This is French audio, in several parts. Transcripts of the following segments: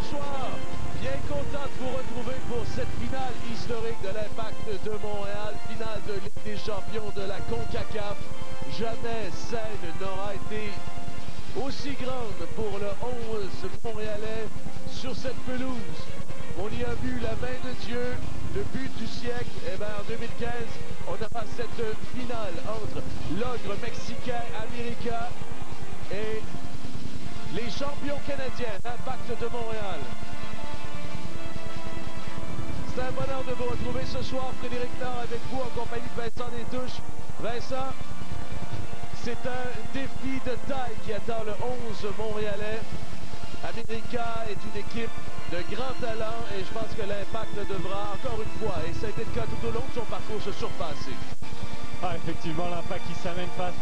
bonsoir. Bien content de vous retrouver pour cette finale historique de l'Impact de Montréal, finale de Ligue des champions de la CONCACAF. Jamais scène n'aura été aussi grande pour le 11 montréalais sur cette pelouse. On y a vu la main de Dieu, le but du siècle. Et bien en 2015, on aura cette finale entre l'ogre mexicain América et les champions canadiens, l'Impact de Montréal. C'est un bonheur de vous retrouver ce soir. Frédéric Nord avec vous en compagnie de Vincent Détouche. Vincent, c'est un défi de taille qui attend le 11 montréalais. América est une équipe de grand talent et je pense que l'Impact devra encore une fois, et ça a été le cas tout au long de son parcours, se surpasser. Ah, effectivement, l'Impact qui s'amène face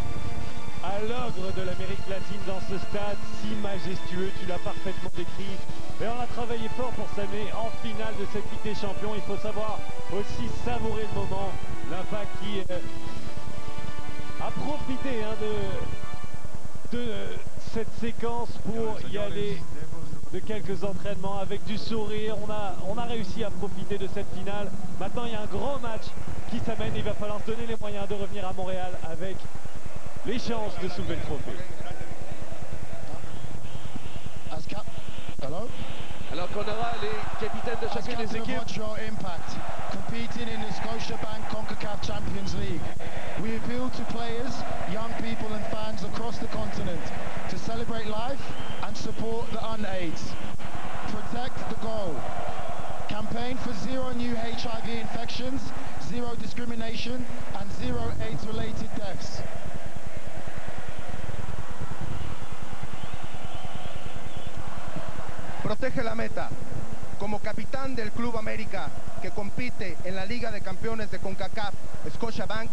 à l'ogre de l'Amérique latine dans ce stade si majestueux, tu l'as parfaitement décrit. Et on a travaillé fort pour s'amener en finale de cette Ligue des Champions. Il faut savoir aussi savourer le moment. L'Impact qui a profité de cette séquence pour y aller de quelques entraînements avec du sourire. On a réussi à profiter de cette finale. Maintenant, il y a un grand match qui s'amène. Il va falloir se donner les moyens de revenir à Montréal avec les chances de soulever le trophée. Alors qu'on aura les capitaines de chacune des équipes. Impact, competing in the Scotiabank CONCACAF Champions League. We appeal to players, young people and fans across the continent to celebrate life and support the UNAIDS. Protect the goal. Campaign for zero new HIV infections, zero discrimination and zero AIDS-related deaths. Protege la meta. Como capitán del Club América, que compite en la Liga de Campeones de CONCACAF Scotiabank,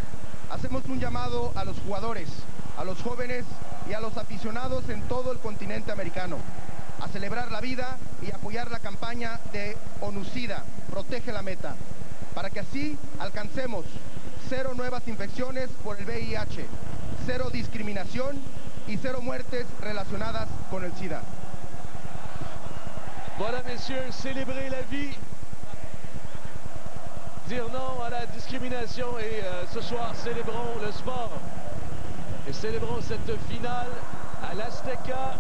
hacemos un llamado a los jugadores, a los jóvenes y a los aficionados en todo el continente americano a celebrar la vida y apoyar la campaña de ONUCIDA, Protege la Meta, para que así alcancemos cero nuevas infecciones por el VIH, cero discriminación y cero muertes relacionadas con el SIDA. Voilà, messieurs, célébrer la vie, dire non à la discrimination et ce soir, célébrons le sport. Et célébrons cette finale à l'Azteca,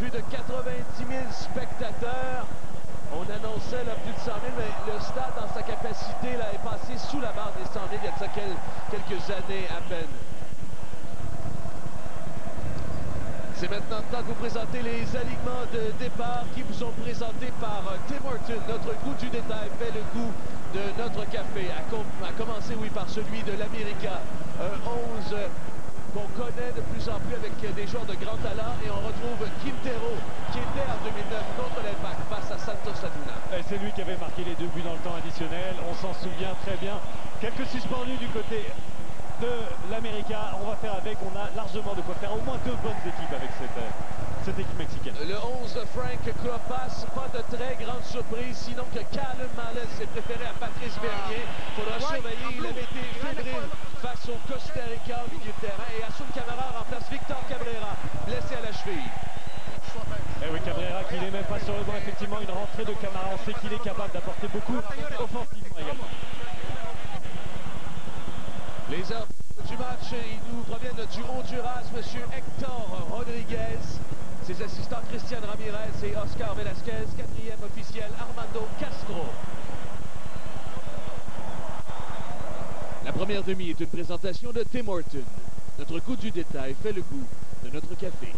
plus de 90 000 spectateurs. On annonçait là, plus de 100 000, mais le stade, dans sa capacité, là, est passé sous la barre des 100 000 il y a de ça quelques années à peine. C'est maintenant le temps de vous présenter les alignements de départ qui vous sont présentés par Tim Horton. Notre goût du détail fait le goût de notre café. À commencer, oui, par celui de l'América. Un 11 qu'on connaît de plus en plus avec des joueurs de grand talent. Et on retrouve Quintero, qui était en 2009 contre l'Impact face à Santos Laguna. C'est lui qui avait marqué les 2 buts dans le temps additionnel. On s'en souvient très bien. Quelques suspendus du côté de l'América, on va faire avec, on a largement de quoi faire, au moins 2 bonnes équipes avec cette équipe mexicaine. Le 11 de Frank Klopas, pas de très grande surprise, sinon que Callum Males s'est préféré à Patrice Bernier. Il faudra surveiller, il avait été fébrile face au Costa Rica au milieu de terrain, et Assun Camara remplace Victor Cabrera, blessé à la cheville. Et oui, Cabrera qui n'est même pas sur le banc, effectivement une rentrée de Camara, on sait qu'il est capable d'apporter beaucoup offensivement également. Les heures du match, ils nous proviennent du Honduras, M. Hector Rodriguez, ses assistants Christian Ramirez et Oscar Velasquez, 4e officiel Armando Castro. La première demi est une présentation de Tim Horton. Notre goût du détail fait le goût de notre café.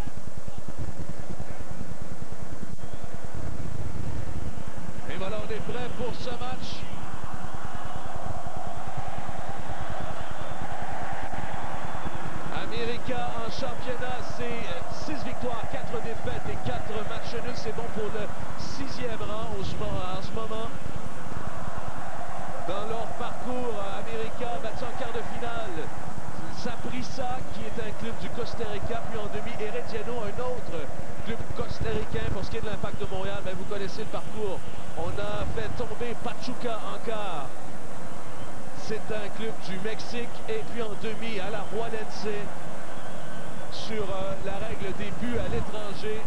Et voilà, on est prêt pour ce match. América en championnat, c'est 6 victoires, 4 défaites et 4 matchs nuls. C'est bon pour le 6e rang en ce moment. Dans leur parcours, América battu en quart de finale Saprissa, qui est un club du Costa Rica, puis en demi Herediano, un autre club costaricain. Pour ce qui est de l'Impact de Montréal, ben, vous connaissez le parcours. On a fait tomber Pachuca en quart. C'est un club du Mexique. Et puis en demi, à la Juanense, sur la règle des buts à l'étranger.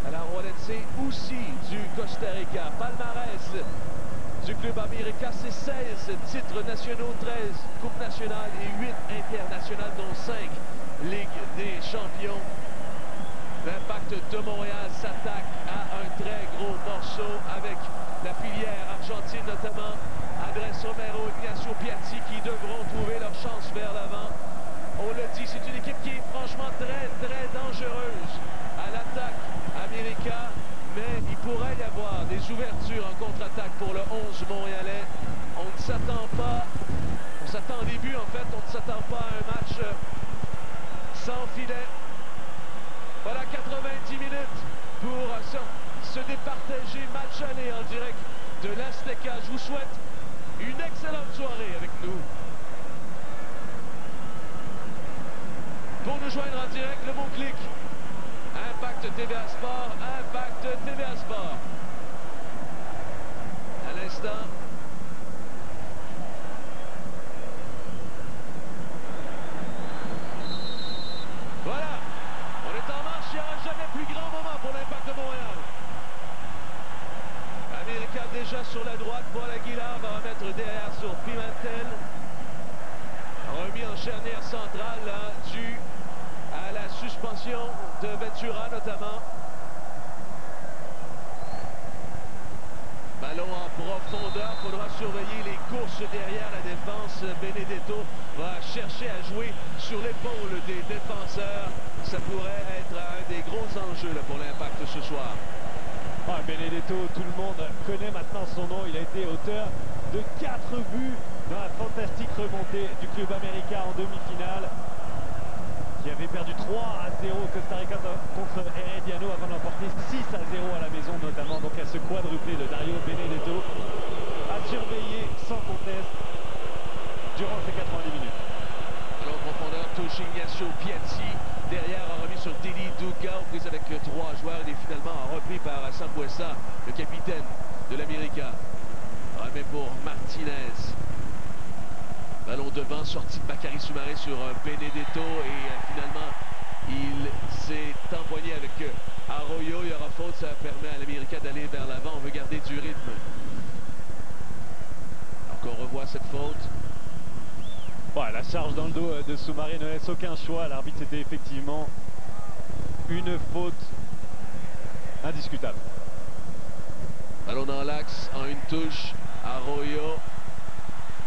Alajuelense aussi du Costa Rica. Palmarès du club América, c'est 16 titres nationaux, 13 coupes nationales et 8 internationales, dont 5 Ligue des champions. L'Impact de Montréal s'attaque à un très gros morceau avec la filière argentine notamment. Andrés Romero, Ignacio Piatti qui devront trouver leur chance vers l'avant. On le dit, c'est une équipe qui est franchement très dangereuse à l'attaque América, mais il pourrait y avoir des ouvertures en contre-attaque pour le 11 montréalais. On ne s'attend pas, on s'attend au début en fait, on ne s'attend pas à un match sans filet. Voilà 90 minutes pour se départager match aller en direct de l'Azteca. Je vous souhaite une excellente soirée avec nous. Pour nous joindre en direct, le mot-clic Impact TVA Sport, Impact TVA Sport. À l'instant, voilà, on est en marche, il n'y aura jamais plus grand moment pour l'Impact de Montréal. América déjà sur la droite, Paul Aguilar va remettre derrière sur Pimentel. Remis en charnière centrale là, dû à la suspension de Ventura notamment. Ballon en profondeur, il faudra surveiller les courses derrière la défense. Benedetto va chercher à jouer sur l'épaule des défenseurs. Ça pourrait être un des gros enjeux là, pour l'Impact ce soir. Ah, Benedetto, tout le monde connaît maintenant son nom. Il a été auteur de 4 buts dans la fantastique remontée du club América en demi-finale, qui avait perdu 3-0 au Costa Rica contre Herediano avant d'emporter 6-0 à la maison notamment. Donc à ce quadruplé de Dario Benedetto à surveiller sans conteste durant ces 90 minutes. Alors en profondeur, touche Ignacio Piatti. Derrière, a remis sur Deli Duca, prise avec 3 joueurs. Il est finalement repris par Sambuesa, le capitaine de l'América. Remet pour Martinez. Ballon devant, sortie de Bakary Soumaré sur Benedetto et finalement il s'est empoigné avec Arroyo. Il y aura faute, ça permet à l'América d'aller vers l'avant. On veut garder du rythme. Alors qu'on revoit cette faute. Ouais, la charge dans le dos de Soumaré ne laisse aucun choix. L'arbitre, c'était effectivement une faute indiscutable. Ballon dans l'axe, en une touche. Arroyo.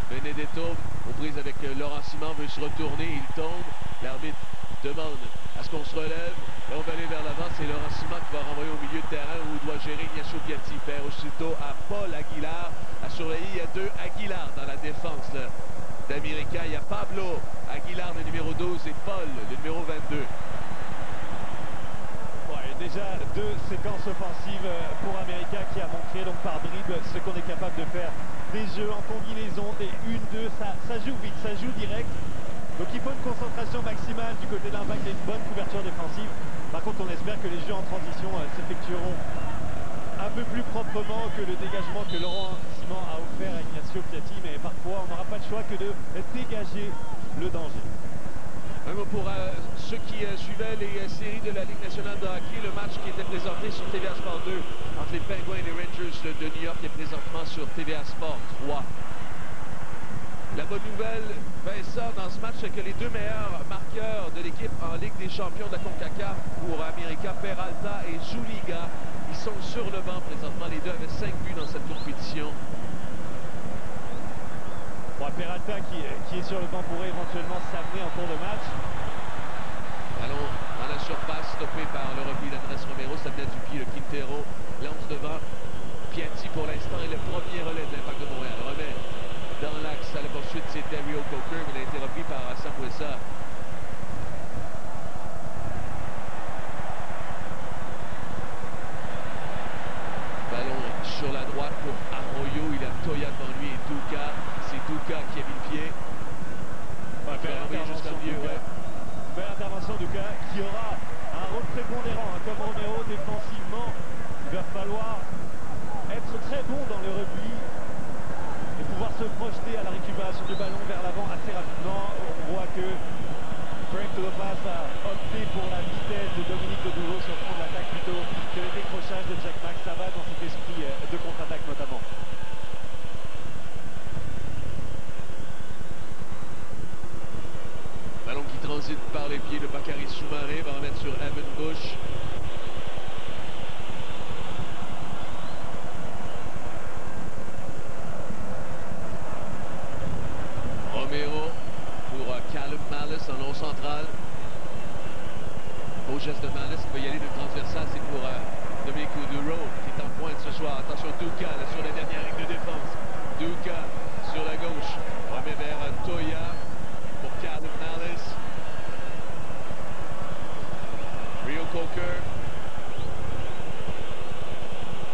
Benedetto, aux prises avec Laurent Simon, veut se retourner, il tombe. L'arbitre demande à ce qu'on se relève. Et on va aller vers l'avant, c'est Laurent Simon qui va renvoyer au milieu de terrain où doit gérer Ignacio Piatti. Perd aussitôt à Paul Aguilar. À surveiller, il y a 2 Aguilar dans la défense d'América. Il y a Pablo Aguilar, le numéro 12, et Paul, le numéro 22. Ouais, déjà 2 séquences offensives pour América qui a montré donc par bribes ce qu'on est capable de faire. Des jeux en combinaison, des 1-2, ça joue vite, ça joue direct. Donc il faut une concentration maximale du côté d'Impact et une bonne couverture défensive. Par contre, on espère que les jeux en transition s'effectueront un peu plus proprement que le dégagement que Laurent Simon a offert à Ignacio Piatti. Mais parfois, on n'aura pas le choix que de dégager le danger. Un mot pour ceux qui suivaient les séries de la Ligue nationale de hockey. Le match qui était présenté sur TVA Sport 2 entre les Penguins et les Rangers de New York est présentement sur TVA Sport 3. La bonne nouvelle, Vincent, dans ce match, c'est que les 2 meilleurs marqueurs de l'équipe en Ligue des champions de la CONCACAF pour América, Peralta et Zuliga, ils sont sur le banc présentement. Les 2 avaient 5 buts dans cette compétition. Bon, Peralta qui est sur le banc pourrait éventuellement s'amener en cours de match. Ballon dans la surface, stoppé par le repli d'Andrés Romero. Ça venait du pied, le Quintero lance devant. Piatti pour l'instant est le premier relais de l'Impact de Montréal. Remet dans l'axe à la poursuite, c'est Dario Coker, mais il a été repris par Sambuesa. Ballon sur la droite pour Arroyo. Il a Toya devant lui et Duca. C'est Duca qui a mis le pied. Ouais, belle intervention Duca qui aura un rôle prépondérant comme Romero défensivement. Il va falloir être très bon dans le repli et pouvoir se projeter à la récupération du ballon vers l'avant assez rapidement. On voit que Frank Lopez a opté pour la vitesse de Dominique Oduro sur le front de l'attaque plutôt que le décrochage de Jack Max. Ça va dans cet esprit de contre-attaque notamment. Ballon qui transite par les pieds de Bakary Soumaré, va remettre sur Evan Bush. Romero pour Callum Malice en long central. Beau geste de Malice, il peut y aller de transversal, c'est pour Dominique Oduro qui est en pointe ce soir. Attention Duka là, sur la dernière ligne de défense. Duka sur la gauche, remet vers Toya pour Callum Malice. Rio Coker.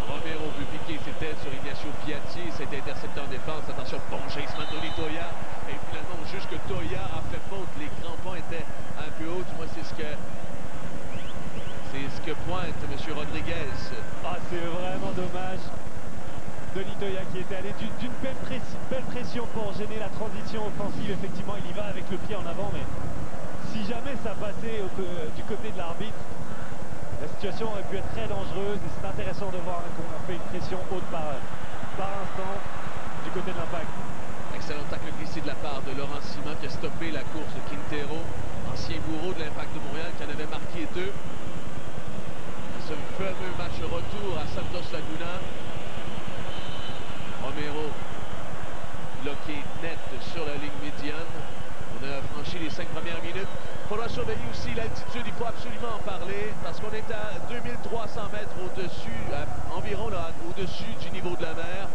Romero veut piquer ses têtes sur Ignacio Piatti. C'était intercepté en défense. Attention, bon jaillissement de Toya. Et finalement, on juge que Toya a fait faute. Les crampons étaient un peu hauts. Du moins, c'est ce que pointe M. Rodriguez. Ah, c'est vraiment dommage. Denis Toya qui était allé d'une belle pression pour gêner la transition offensive. Effectivement, il y va avec le pied en avant, mais si jamais ça passait du côté de l'arbitre, la situation aurait pu être très dangereuse et c'est intéressant de voir qu'on fait une pression haute par instant du côté de l'Impact. Excellent tacle glissé de la part de Laurent Simon qui a stoppé la course de Quintero, ancien bourreau de l'Impact de Montréal qui en avait marqué 2. Ce fameux match retour à Santos Laguna. Romero bloqué net sur la ligne médiane. On a franchi les 5 premières minutes. Il faudra surveiller aussi l'altitude, il faut absolument en parler parce qu'on est à 2300 mètres au-dessus, environ au-dessus du niveau de la mer.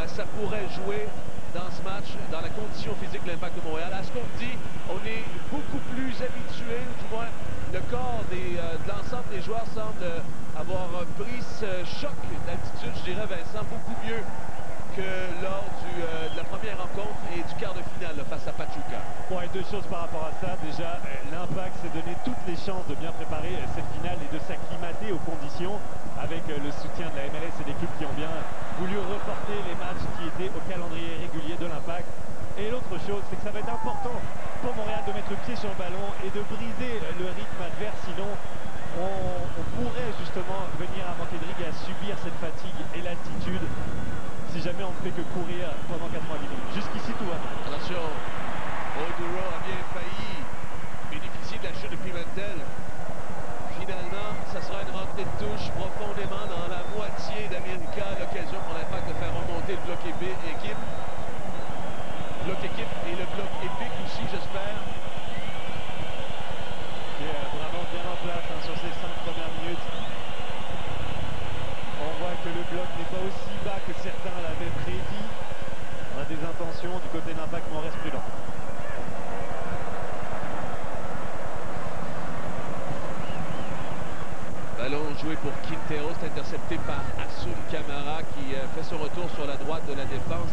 Ça pourrait jouer dans ce match, dans la condition physique de l'Impact de Montréal. À ce qu'on dit, on est beaucoup plus habitué, du moins le corps de l'ensemble des joueurs semble avoir pris ce choc d'altitude, je dirais Vincent, beaucoup mieux que lors de la première rencontre et du quart de finale face à Pachuca. Ouais, 2 choses par rapport à ça. Déjà, l'Impact s'est donné toutes les chances de bien préparer cette finale et de s'acclimater aux conditions avec le soutien de la MLS et des clubs qui ont bien voulu reporter les matchs qui étaient au calendrier régulier de l'Impact. Et l'autre chose, c'est que ça va être important pour Montréal de mettre le pied sur le ballon et de briser le rythme adverse. Sinon, on pourrait justement venir à manquer de rigueur, à subir cette fatigue et l'altitude si jamais on ne fait que courir pendant 90 minutes. Jusqu'ici, tout va bien. Attention, Oduro a bien failli bénéficier de la chute de Pimentel. Finalement, ça sera une rentrée de touche profondément dans la moitié d'América. L'occasion pour l'Impact de faire remonter le bloc équipe. Bloc équipe et le bloc épique aussi, j'espère. Qui est vraiment bien en place sur ces 5 premières minutes. On voit que le bloc n'est pas aussi bas que certains l'avaient prédit. On a des intentions du côté d'Impact, mais on reste prudent. Ballon joué pour Quintero, c'est intercepté par Assun Camara qui fait son retour sur la droite de la défense.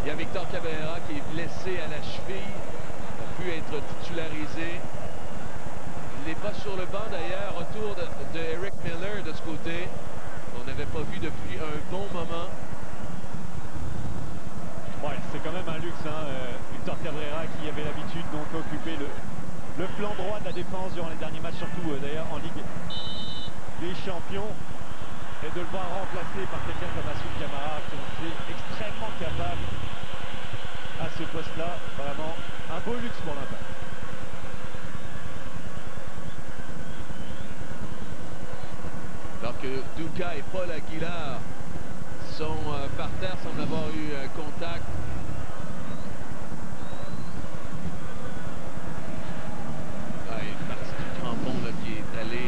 Il y a Victor Cabrera qui est blessé à la cheville, a pu être titularisé. Il n'est pas sur le banc d'ailleurs, retour de Eric Miller de ce côté. On n'avait pas vu depuis un bon moment. Ouais, c'est quand même un luxe, hein. Victor Cabrera qui avait l'habitude donc d'occuper le flanc droit de la défense durant les derniers matchs, surtout d'ailleurs en Ligue des Champions. Et de le voir remplacé par quelqu'un comme Assun Camara qui est extrêmement capable à ce poste-là. Vraiment un beau luxe pour l'Impact. Alors que Duka et Paul Aguilar sont par terre, semblent avoir eu contact. Une partie du crampon là, qui est allé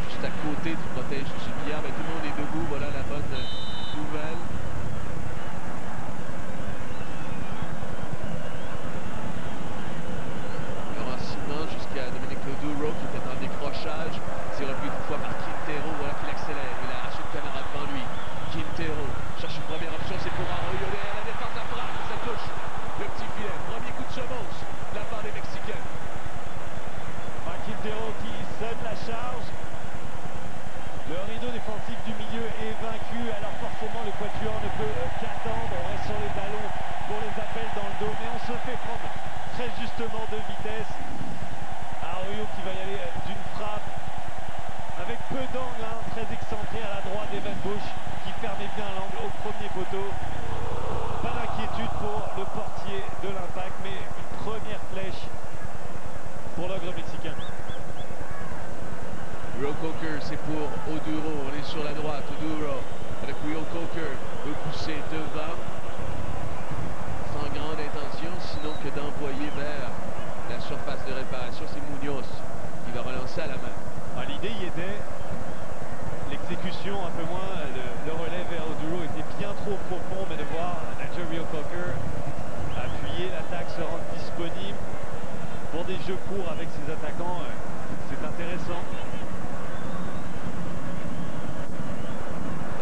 juste à côté du protège tibial. Tout le monde est debout, voilà la bonne nouvelle. Laurent Simon jusqu'à Dominique Oduro qui était en décrochage. C'est repris une fois par Quintero, voilà qu'il accélère. Il a Assun Camara devant lui. Quintero cherche une première option, c'est pour Arroyo. La défense à frappe, ça touche le petit filet. Premier coup de semonce de la part des Mexicains. Quintero qui sonne la charge. Le rideau défensif du milieu est vaincu, alors forcément le quatuor ne peut qu'attendre. On reste sur les ballons pour les appels dans le dos, mais on se fait prendre très justement de vitesse. Arroyo qui va y aller d'une frappe avec peu d'angle, hein, très excentré à la droite d'Evan Bush qui fermait bien l'angle au premier poteau. Pas d'inquiétude pour le portier de l'Impact, mais une première flèche pour l'ogre mexicain. Rio Coker, c'est pour Oduro. On est sur la droite. Oduro avec Rio Coker veut pousser devant. Sans grande intention, sinon que d'envoyer vers la surface de réparation. C'est Munoz qui va relancer à la main. L'idée y était. L'exécution un peu moins, le relais vers Oduro était bien trop profond, mais de voir Rio Coker appuyer l'attaque, se rendre disponible pour des jeux courts avec ses attaquants, c'est intéressant.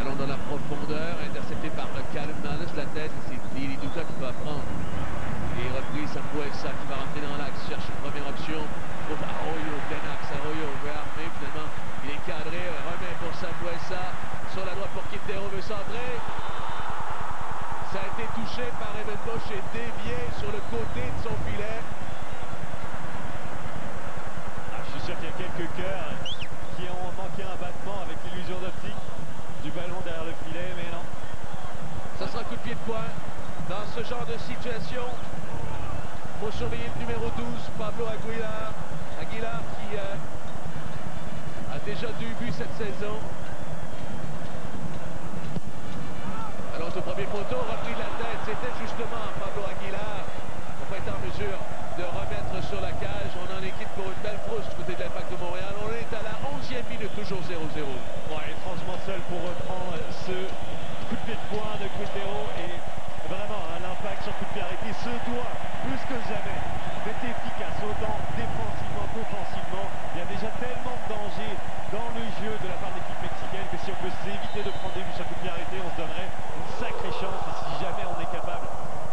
Allons dans la profondeur, intercepté par Calum Manus, la tête, c'est Lili Duca qui va prendre. Et reprise Sambuesa qui va rentrer dans l'axe, cherche une première option pour Arroyo, plein axe, Arroyo veut armer finalement, il est cadré, remet pour Sambuesa, sur la droite pour Quintero, veut centrer. Ça a été touché par Evan Bush et dévié sur le côté de son filet. Je suis sûr qu'il y a quelques cœurs qui ont manqué un battement avec l'illusion d'optique du ballon derrière le filet, mais non. Ça sera un coup de pied de poing dans ce genre de situation. Il faut surveiller le numéro 12, Pablo Aguilar. Aguilar qui a déjà 2 buts cette saison. Alors au premier poteau, repris de la tête, c'était justement Pablo Aguilar. On va être en mesure de remettre sur la cage. On en équipe pour une belle frousse du côté de l'Impact de Montréal. On est à la 11e minute, toujours 0-0. Ouais, étrangement seul pour reprendre ce coup de pied de poing de Quintero. Et vraiment, l'Impact sur coup de pied arrêté se doit, plus que jamais, d'être efficace, autant défensivement qu'offensivement. Il y a déjà tellement de dangers dans le jeu de la part de l'équipe mexicaine que si on peut s'éviter de prendre des buts sur coup de pied arrêté, on se donnerait une sacrée chance. Et si jamais on est capable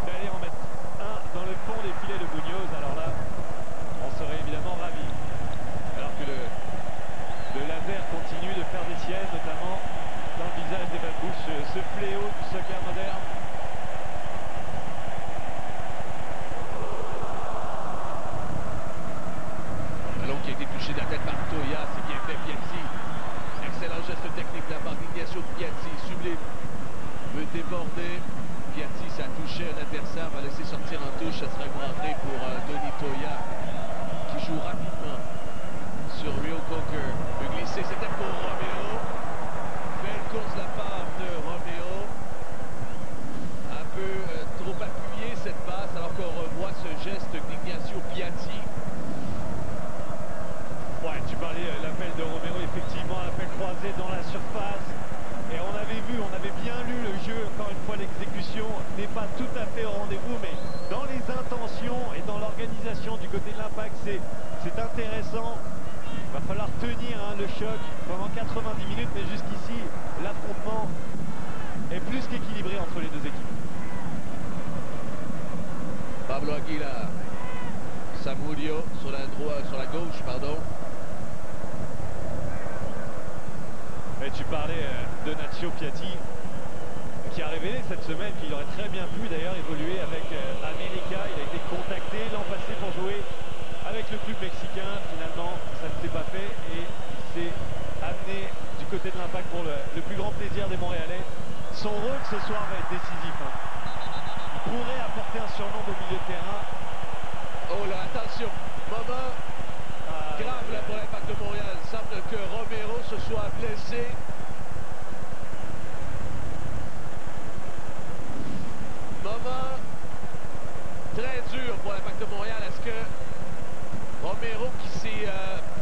d'aller en mettre un dans le fond des filets de Munoz, alors là, on serait évidemment ravis. Alors que le laser continue de faire des siennes, notamment dans le visage d'Evan Bush, ce fléau du soccer moderne. Ballon qui a été touché de la tête par Toya, c'est bien fait Piatti. Excellent geste technique de la part d'Ignacio Piatti, sublime. Veut déborder. Piatti, ça a touché un adversaire, va laisser sortir en touche, ça sera une rentrée pour Donny Toya, qui joue rapidement sur Rio Coker. Peut glisser, c'était pour Romeo. Belle course de la part de Romeo. Un peu trop appuyé cette passe, alors qu'on revoit ce geste d'Ignacio Piatti. Ouais, tu parlais l'appel de Romero, effectivement, l'appel croisé dans la surface. Et on avait vu, on avait bien lu le jeu, encore une fois l'exécution n'est pas tout à fait au rendez-vous, mais dans les intentions et dans l'organisation du côté de l'Impact, c'est intéressant. Il va falloir tenir le choc pendant 90 minutes, mais jusqu'ici, l'affrontement est plus qu'équilibré entre les deux équipes. Pablo Aguilar, Samudio sur la droite, sur la gauche, pardon. Et tu parlais de Nacho Piatti, qui a révélé cette semaine qu'il aurait très bien pu d'ailleurs évoluer avec América. Il a été contacté l'an passé pour jouer avec le club mexicain. Finalement, ça ne s'est pas fait et il s'est amené du côté de l'Impact pour le plus grand plaisir des Montréalais. Son rôle ce soir va être décisif. Il pourrait apporter un surnom au milieu de terrain. Oh là, attention, moment grave là pour l'Impact de Montréal. Il semble que Romero se soit blessé. Moment très dur pour l'Impact de Montréal. Est-ce que Romero qui s'est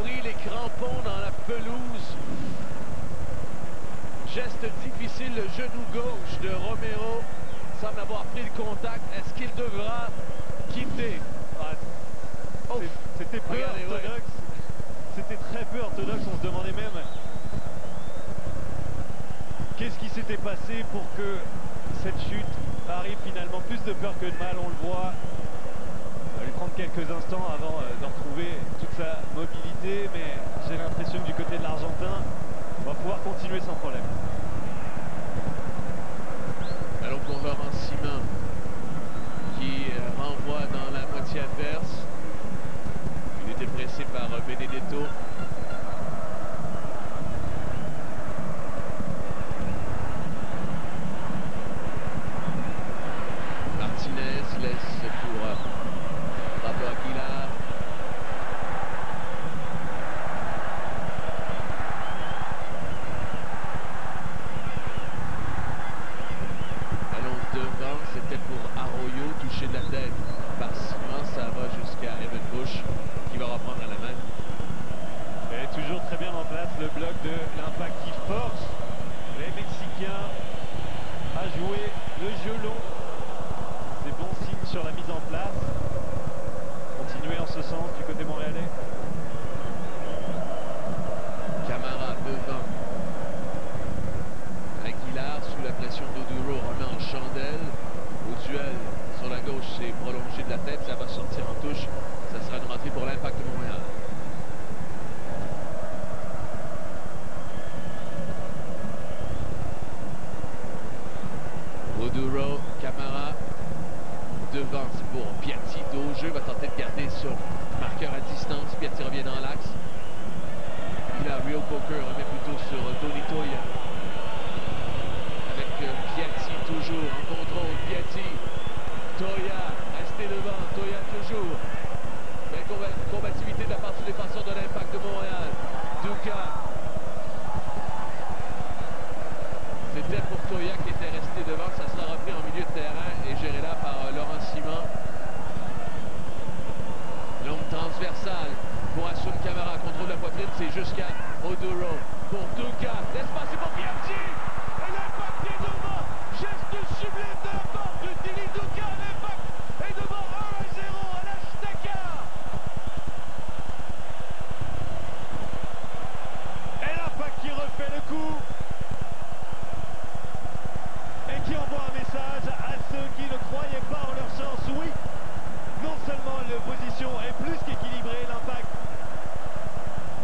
pris les crampons dans la pelouse, geste difficile, le genou gauche de Romero semble avoir pris le contact. Est-ce qu'il devra quitter? C'était peu orthodoxe. Ouais. C'était très peu orthodoxe. On se demandait même qu'est-ce qui s'était passé pour que cette chute arrive finalement. Plus de peur que de mal, on le voit. Il va lui prendre quelques instants avant de retrouver toute sa mobilité, mais j'ai l'impression que du côté de l'Argentin, on va pouvoir continuer sans problème. Allons plongeur en ciment. qui renvoie dans la moitié adverse. Il était pressé par Benedetto. Martinez laisse pour Pablo Aguilar. Ballon devant, c'était pour Arroyo, touché de la tête par Simon. Ça va jusqu'à Evan Bush qui va reprendre à la main. Et toujours très bien en place le bloc de l'Impact qui force les Mexicains à jouer le jeu long. C'est bon signe sur la mise en place. Continuer en ce sens du côté montréalais. Camara devant. Aguilar sous la pression d'Oduro remet en chandelle. Au duel sur la gauche, c'est prolongé de la tête. Ça va sortir en touche. Ça sera une rentrée pour l'Impact de Montréal. Oduro, Camara devant, c'est pour Piatti. Dos au jeu, va tenter de garder son marqueur à distance. Piatti revient dans l'axe. Il a Rio Coker, remet plutôt sur Tony Toya. Avec Piatti toujours en contrôle. Piatti, Toya, resté devant. Toya toujours. Belle combativité de la part du défenseur de l'Impact de Montréal. Duka. C'était pour Toya qui était resté devant. Ça sera repris en milieu de terrain et géré là par Laurent Simon. Longue transversale pour Asun Camara. Contrôle de la poitrine, c'est jusqu'à Oduro. Pour Duka. L'espace est pour Piatti. Et l'Impact est devant. Geste sublime de la part de Dili Duka. L'Impact est devant 1-0 à l'Azteca. Et l'Impact qui refait le coup. Et qui envoie un message à ceux qui ne croyaient pas en leur chance. Oui, non seulement l'opposition est plus qu'équilibrée, l'Impact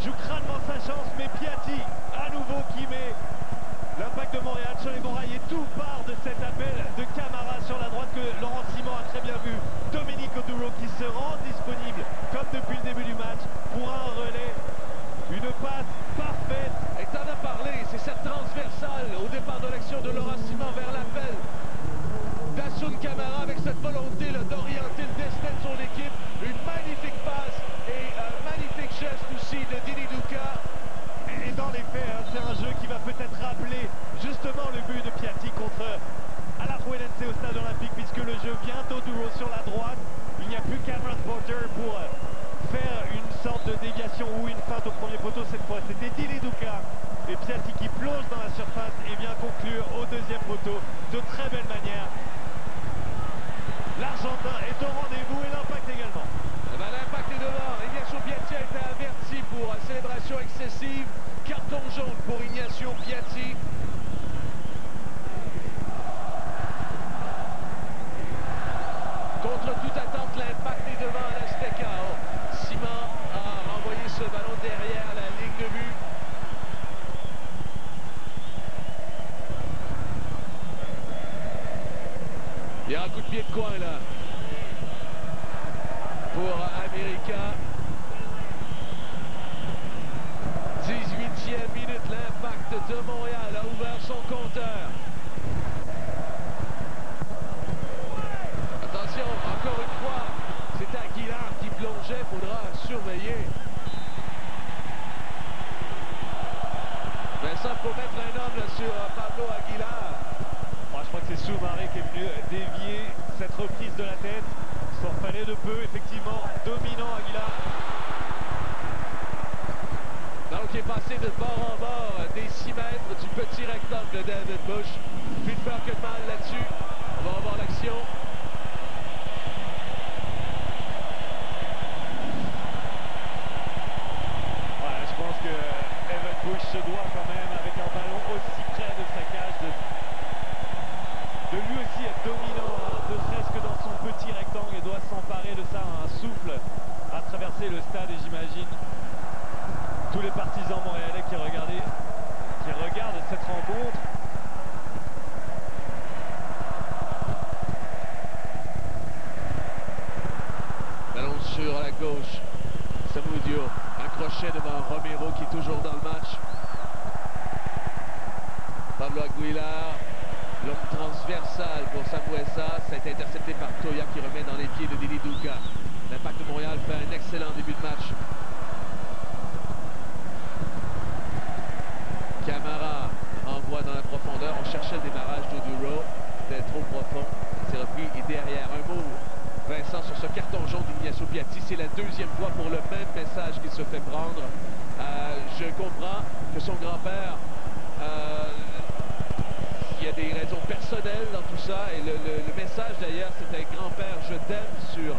joue crânement sa chance, mais Piatti, à nouveau, qui met l'Impact de Montréal sur les bons rails. Et tout part de cet appel de Camara sur la droite que Laurent Simon a très bien vu. Dominique Oduro qui se rend disponible, comme depuis le début du match, pour un relais. Une passe parfaite. Et t'en as parlé, c'est cette transversale au départ de l'action de Laurent Simon vers l'appel d'Asun Camara avec cette volonté d'orienter le destin de son équipe. Une magnifique passe et un magnifique geste aussi de Dili Duka. Et dans les faits, hein, c'est un jeu qui va peut-être rappeler justement le but de Piatti contre Alajuelense au stade olympique, puisque le jeu vient d'Oduro sur la droite. Il n'y a plus Cameron Porter pour faire une sorte de déviation ou une feinte au premier poteau. Cette fois, c'était Dili Duka. Et Piatti qui plonge dans la surface et vient conclure au deuxième poteau de très belle manière. L'Argentin est au rendez-vous et l'Impact également. L'Impact est devant. Ignacio Piatti a été averti pour célébration excessive. Carton jaune pour Ignacio Piatti. Contre toute attente, l'Impact est devant à l'Azteca. Simon a renvoyé ce ballon derrière la ligne de but. Il y a un coup de pied de coin là pour América. 18e minute, l'Impact de Montréal a ouvert son compteur. Attention, encore une fois, c'est Aguilar qui plongeait, faudra surveiller. Vincent, faut mettre un homme là, sur Pablo Aguilar. Je crois que c'est Soumaré qui est venu dévier cette reprise de la tête. S'en fallait de peu, effectivement, dominant Aguilar. Donc il est passé de bord en bord des 6 mètres du petit rectangle de David Bush. Plus de peur que de mal là-dessus. On va revoir l'action. Ouais, je pense que Evan Bush se doit quand même, avec un ballon aussi près de sa cage, de lui aussi être dominant, hein, ne serait-ce que dans son petit rectangle, et doit s'emparer de ça, un souffle à traverser le stade. Et j'imagine tous les partisans montréalais qui regardent cette rencontre. sur la gauche. Samudio, un crochet devant Romero qui est toujours dans le match. Pablo Aguilar, longue transversale pour Sambuesa. Ça a été intercepté par Toya qui remet dans les pieds de Dili Douka. L'Impact de Montréal fait un excellent début de match. Camara envoie dans la profondeur. On cherchait le démarrage d'Oduro. C'était trop profond. C'est repris et derrière un mot. Vincent sur ce carton jaune d'Ignacio Piatti. C'est la deuxième fois pour le même message qu'il se fait prendre. Je comprends que son grand-père, il y a des raisons personnelles dans tout ça. Et le message d'ailleurs, c'était grand-père, je t'aime sur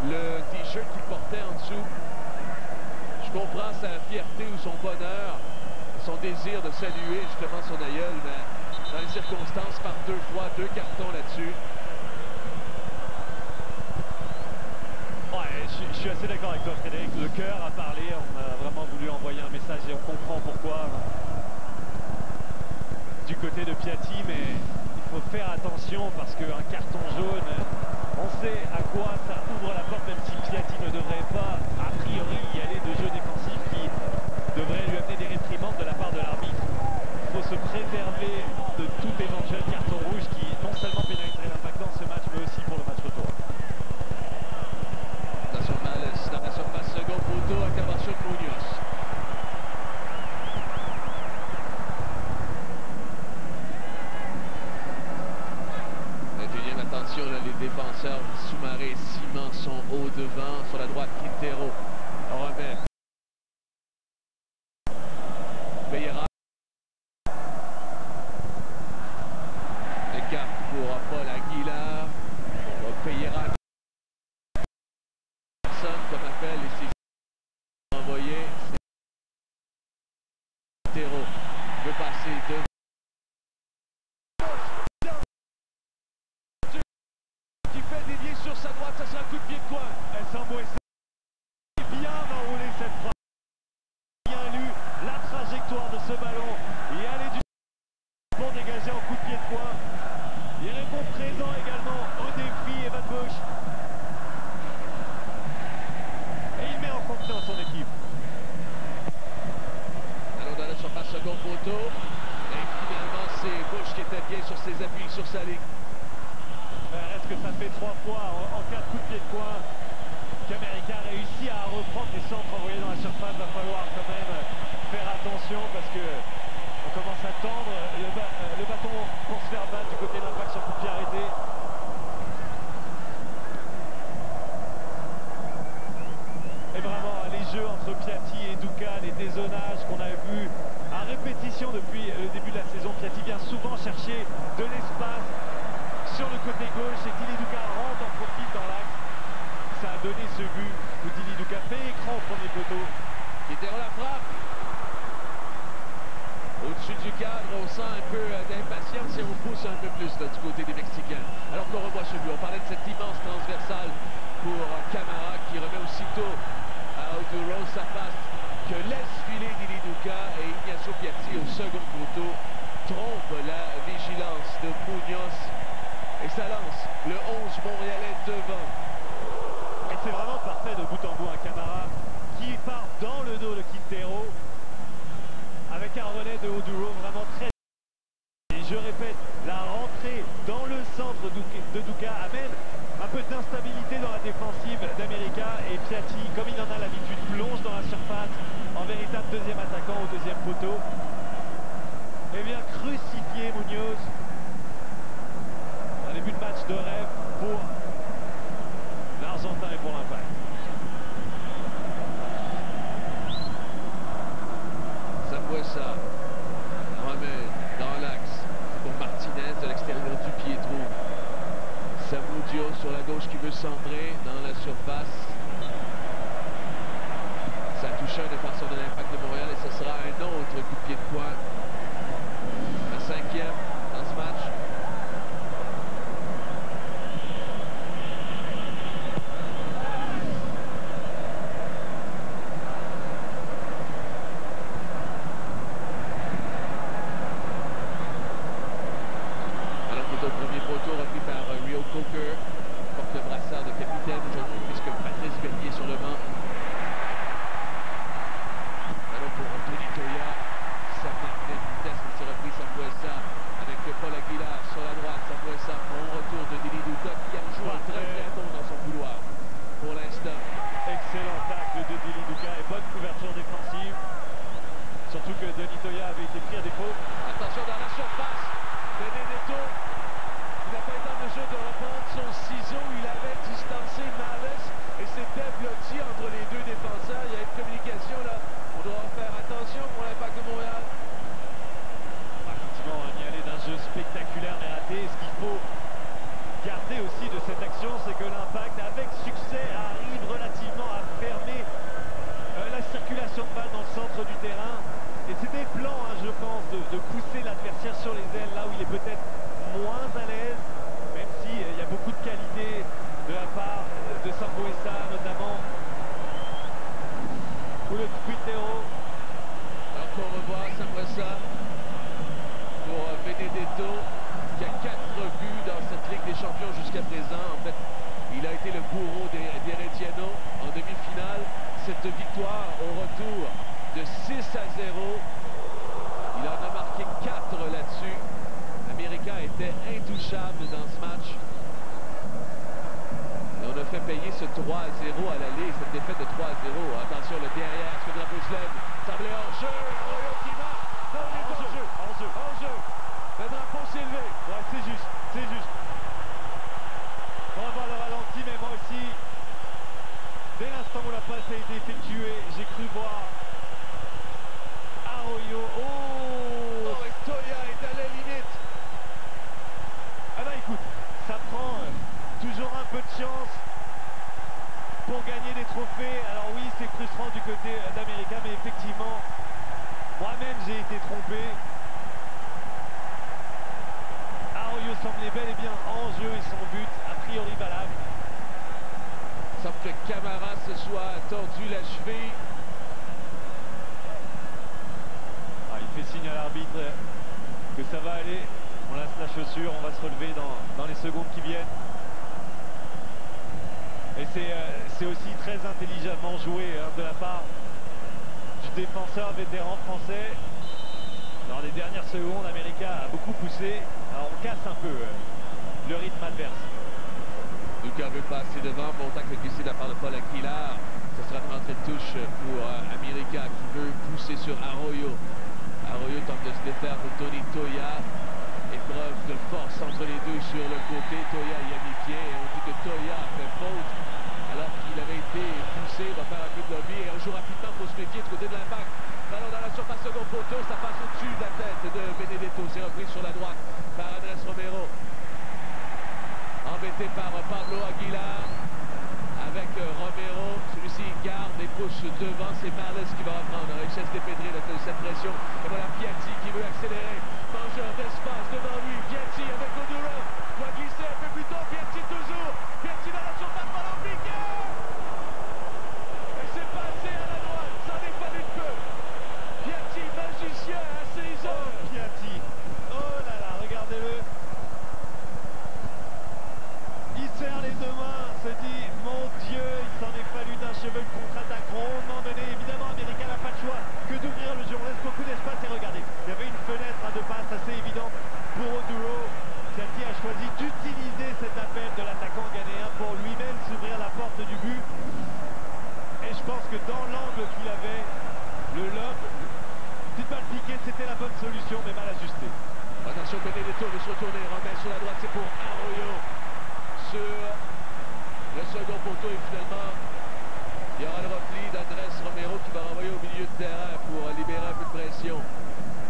le t-shirt qu'il portait en dessous. Je comprends sa fierté ou son bonheur, son désir de saluer justement son aïeul, mais dans les circonstances, par deux fois, 2 cartons là-dessus. Ouais, je suis assez d'accord avec toi, Frédéric. Le cœur a parlé, on a vraiment voulu envoyer un message et on comprend pourquoi du côté de Piatti, mais il faut faire attention parce qu'un carton jaune, on sait à quoi ça ouvre la porte, même si Piatti ne devrait pas, a priori, y aller de jeu défensif qui devrait lui amener des réprimandes de la part de l'arbitre. Il faut se préserver de tout éventuel carton rouge qui non seulement pénaliserait l'Impact dans ce match, mais aussi pour le match retour. Attention, Males dans la surface, second poteau, intervention de Munoz. Attention, là, les défenseurs Soumaré, Simon sont au devant. Sur la droite, Quintero remet. Pereira. Écart pour Paul Aguilar. Pereira. Personne comme appel et c'est envoyé. Quintero veut passer devant. Sur sa droite, ça sera un coup de pied de coin. Sambuesa bien enroulé cette frappe. Bien lu la trajectoire de ce ballon et aller du pour dégager en coup de pied de coin. Il répond présent également au défi Evan Bush. Et il met en confiance son équipe. Alors dans la surface, second poteau. Et finalement, c'est Bush qui était bien sur ses appuis, sur sa ligne. Est-ce que ça fait 3 fois en cas de coup de pied de coin qu'América réussit à reprendre les centres envoyés dans la surface? Va falloir quand même faire attention parce que on commence à tendre le bâton pour se faire battre du côté de l'Impact sur coup de pied arrêté. Et vraiment les jeux entre Piatti et Douka, les dézonages qu'on a vu à répétition depuis le début de la saison. Piatti vient souvent chercher de l'espace sur le côté gauche et Dili Douka rentre en profite dans l'axe. Ça a donné ce but où Dili Douka fait écran au premier poteau. Quintero la frappe. Au-dessus du cadre, on sent un peu d'impatience et on pousse un peu plus là, du côté des Mexicains. Alors qu'on revoit ce but, on parlait de cette immense transversale pour Camara qui remet aussitôt à Oduro sa passe que laisse filer Dili Douka et Ignacio Piatti au second poteau trompe la vigilance de Munoz. Et ça lance le 11 montréalais devant. Et c'est vraiment parfait de bout en bout un Camara qui part dans le dos de Quintero avec un relais de Oduro vraiment très. Et je répète, la rentrée dans le centre de Douka amène un peu d'instabilité dans la défensive d'América et Piatti, comme il en a l'habitude, plonge dans la surface en véritable deuxième attaquant au deuxième poteau. Et vient crucifier Munoz. Un début de match de rêve pour l'Argentin et pour l'Impact. Sambuesa remet dans l'axe pour Martinez de l'extérieur du pied-trou. Samudio sur la gauche qui veut centrer dans la surface. Ça touche un défenseur de l'Impact de Montréal et ce sera un autre coup de pied de poing. Un 5e dans ce match. Alors que au premier poteau repris par Rio Coker, porte-brassard de capitaine aujourd'hui puisque surtout que Denis Toya avait été pris à défaut. Attention dans la surface, Benedetto, il n'a pas été en mesure de reprendre son ciseau, il avait distancé Males et c'était blotti entre les deux défenseurs. Il y a une communication là, on doit faire attention pour l'Impact de Montréal. Effectivement, on y allait d'un jeu spectaculaire mais raté. Ce qu'il faut garder aussi de cette action, c'est que l'Impact, avec succès, arrive relativement à fermer la circulation de balles dans le centre du terrain. Et c'est des plans, hein, je pense, de pousser l'adversaire sur les ailes, là où il est peut-être moins à l'aise, même s'il y a beaucoup de qualité de la part de Sambuesa, notamment. Ou le Quintero. Alors qu'on revoit Sambuesa pour Benedetto, qui a 4 buts dans cette Ligue des Champions jusqu'à présent. En fait, il a été le bourreau d'Herediano en demi-finale. Cette victoire au retour de 6-0. Il en a marqué 4 là-dessus. América était intouchable dans ce match. Et on a fait payer ce 3-0 à l'aller, cette défaite de 3-0. Attention, le derrière, est-ce que le drapeau se lève? Semblait hors-jeu, Arroyo qui marque. Non, il est hors-jeu. Hors-jeu. Le drapeau s'est levé. Ouais, c'est juste, c'est juste. On va voir le ralenti, mais moi aussi, dès l'instant où la passe a été effectuée, j'ai cru voir Arroyo. Oh, et Toya est à la limite. Ah bah écoute, ça prend toujours un peu de chance pour gagner des trophées. Alors oui, c'est frustrant du côté d'América, mais effectivement, moi-même j'ai été trompé. Arroyo semblait bel et bien en jeu et son but a priori valable. Il semble que Camara se soit tordu la cheville. Ah, il fait signe à l'arbitre que ça va aller. On laisse la chaussure, on va se relever dans les secondes qui viennent. Et c'est aussi très intelligemment joué hein, de la part du défenseur vétéran français. Dans les dernières secondes, América a beaucoup poussé. Alors on casse un peu le rythme adverse. Duka veut passer devant, bon tacle glissé de la part de Paul Aguilar. Ce sera une rentrée de touche pour América qui veut pousser sur Arroyo. Arroyo tente de se défaire de Tony Toya. Épreuve de force entre les deux sur le côté. Toya y a mis pied et on dit que Toya a fait faute alors qu'il avait été poussé. Il va faire un peu de lobby et on joue rapidement pour se méfier du côté de l'Impact. Ballon dans la surface second poteau, ça passe au-dessus de la tête de Benedetto. C'est repris sur la droite par Andrés Romero. Embêté par Pablo Aguilar avec Romero. Celui-ci garde et pousse devant. C'est Males qui va reprendre. Richesse dépédrée de cette pression. Et voilà Piatti qui veut accélérer. Mangeur d'espace devant lui. Piatti avec Oduro. Doit glisser un peu plus tôt. Piatti toujours. Piatti dans la surface. Ballon piqué. Et c'est passé à la droite. Ça n'est pas du peu. Piatti, magicien à 6 heures. Piatti. Oh là là, regardez-le. Il serre les deux mains, se dit, mon Dieu, il s'en est fallu d'un cheveu de contre-attaque. Rondement donné, évidemment, América n'a pas le choix que d'ouvrir le jeu. On laisse beaucoup d'espace et regardez, il y avait une fenêtre de passe assez évidente pour Oduro. Piatti a choisi d'utiliser cet appel de l'attaquant ghanéen pour lui-même s'ouvrir la porte du but. Et je pense que dans l'angle qu'il avait, le lob, petite balle piquée, c'était la bonne solution, mais mal ajustée. Attention, Benedetto veut se retourner, remet sur la droite, c'est pour Arroyo. Sur le second poteau et finalement il y aura le repli d'Andrés Romero qui va renvoyer au milieu de terrain pour libérer un peu de pression.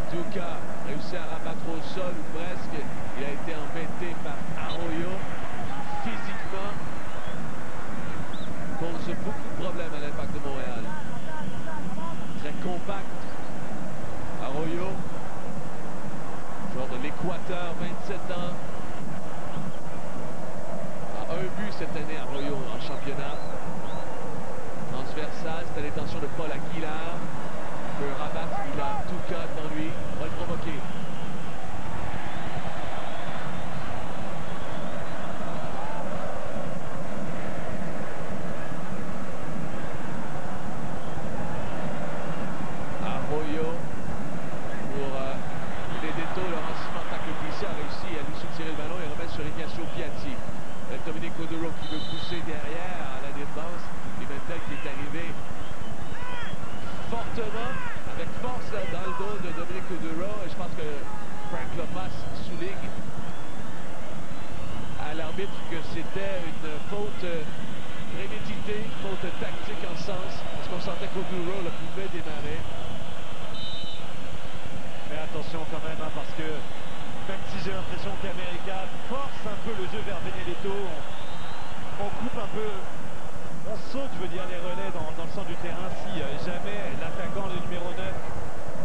Duka réussit à rabattre au sol ou presque. Il a été embêté par Arroyo physiquement. Pose beaucoup de problèmes à l'Impact de Montréal. Très compact. Arroyo, joueur de l'Équateur, 27 ans. Un but cette année à Arroyo en championnat. Transversal, c'est à l'intention de Paul Aguilar. Il peut rabattre, il a Duka devant lui. On va le provoquer. Arroyo pour Benedetto. Le renseignement tacle glissé a réussi à lui soutirer le ballon et remettre sur Ignacio Piatti. Dominique Oduro qui veut pousser derrière à la défense. Pimentel qui est arrivé fortement avec force là, dans le dos de Dominic Oduro. Et je pense que Frank Lomas souligne à l'arbitre que c'était une faute préméditée, faute tactique en sens, parce qu'on sentait qu'Oduro le pouvait démarrer. Mais attention quand même, hein, parce que même si j'ai l'impression qu'América force un peu le jeu vers Benedetto, on coupe un peu, on saute, je veux dire, les relais dans le centre du terrain si jamais l'attaquant, le numéro 9,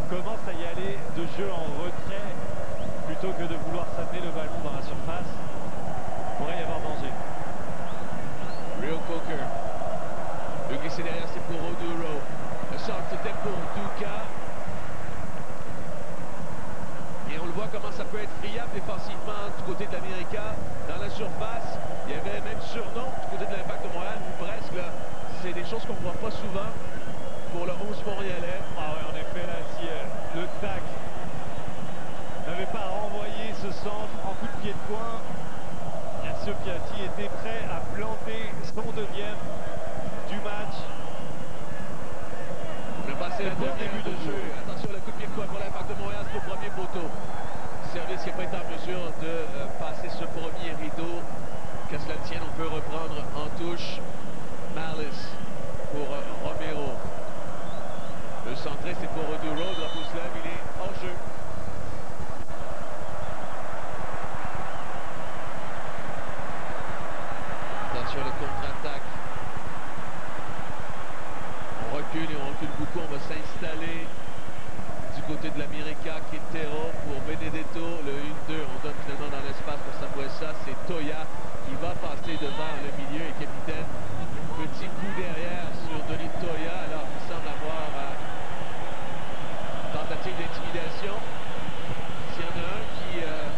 commence à y aller de jeu en retrait plutôt que de vouloir s'amener le ballon dans la surface. Il pourrait y avoir danger. Real Coker. Le glisser derrière, c'est pour Oduro. Le centre, c'était pour Duka. Et on le voit comment ça peut être friable défensivement du côté de l'América. Dans la surface, il y avait même surnom du côté de l'Impact de Montréal, ou presque. C'est des choses qu'on ne voit pas souvent pour le 11 montréalais. Ah ouais, en effet, là, si le TAC n'avait pas renvoyé ce centre en coup de pied de coin, Yassio Piatti était prêt à planter son deuxième du match. On a passé le bon début de jeu. Attention, le coup de pied de coin pour l'Impact de Montréal, c'est au premier poteau. Service qui n'a pas été en mesure de passer ce premier rideau. Qu'à cela tienne, on peut reprendre en touche. Malice pour Romero. Le centré, c'est pour Oduro. Drapeau se lève, il est hors jeu. Attention, le contre-attaque. On recule et on recule beaucoup. On va s'installer du côté de l'América. Quintero pour Benedetto. Le 1-2, on donne finalement dans l'espace pour Sambuesa. C'est Toya qui va passer devant le milieu et capitaine. Petit coup derrière sur Denis Toya alors qu'il semble avoir tentative d'intimidation. S'il y en a un qui est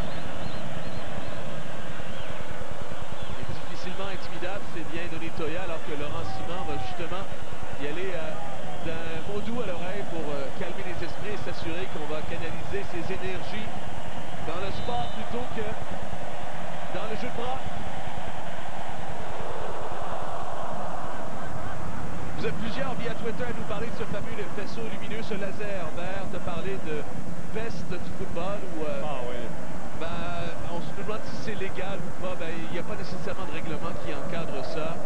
difficilement intimidable, c'est bien Denis Toya, alors que Laurent Simon va justement y aller d'un mot doux à l'oreille pour calmer les esprits et s'assurer qu'on va canaliser ses énergies dans le sport plutôt que dans le jeu de bras. Vous êtes plusieurs via Twitter à nous parler de ce fameux faisceau lumineux, ce laser vert, de parler de veste du football ou on se demande si c'est légal ou pas. Il n'y a pas nécessairement de règlement qui encadre ça.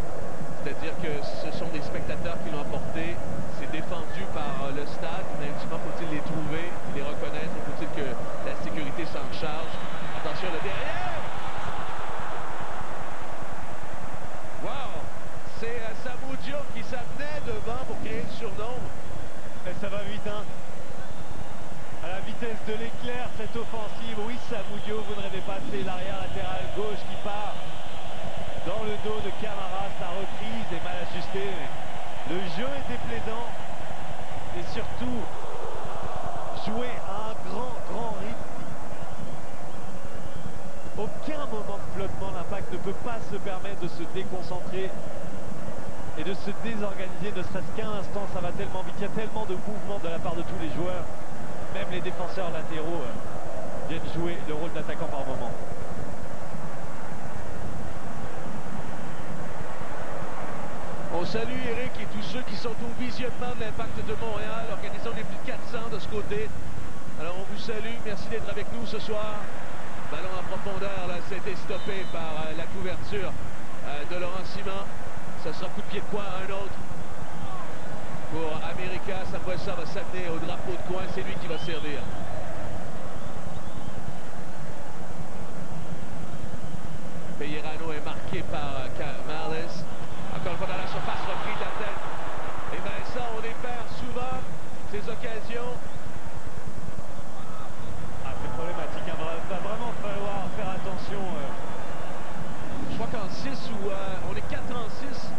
C'est-à-dire que ce sont des spectateurs qui l'ont apporté. C'est défendu par le stade. Mais ultimement, faut-il les trouver, les reconnaître, faut-il que la sécurité s'en charge. Attention, le derrière! Wow! C'est Samudio qui s'amenait devant pour créer le surnom. Et ça va vite, hein. À la vitesse de l'éclair, cette offensive. Oui, Samudio, vous ne rêvez pas, c'est l'arrière latéral gauche qui part dans le dos de Camara. Sa reprise est mal ajustée. Le jeu était plaisant. Et surtout, jouer à un grand rythme. Aucun moment de flottement. l'Impact ne peut pas se permettre de se déconcentrer et de se désorganiser, ne serait-ce qu'un instant. Ça va tellement vite, il y a tellement de mouvements de la part de tous les joueurs. Même les défenseurs latéraux viennent jouer le rôle d'attaquant par moment. On salue Eric et tous ceux qui sont au visionnement de l'Impact de Montréal, organisant les plus de 400 de ce côté. Alors on vous salue, merci d'être avec nous ce soir. Ballon en profondeur, là, c'était stoppé par la couverture de Laurent Simon. Ça sera coup de pied de coin à un autre pour América. Sambuesa va s'amener au drapeau de coin, c'est lui qui va servir. Pellerano est marqué par Malice. Encore une fois dans la surface, repris de la tête. Et bien ça, on les perd souvent, ces occasions. Ah, c'est problématique, hein. Va vraiment falloir faire attention. Je crois qu'en 6 ou on est 4 en 6.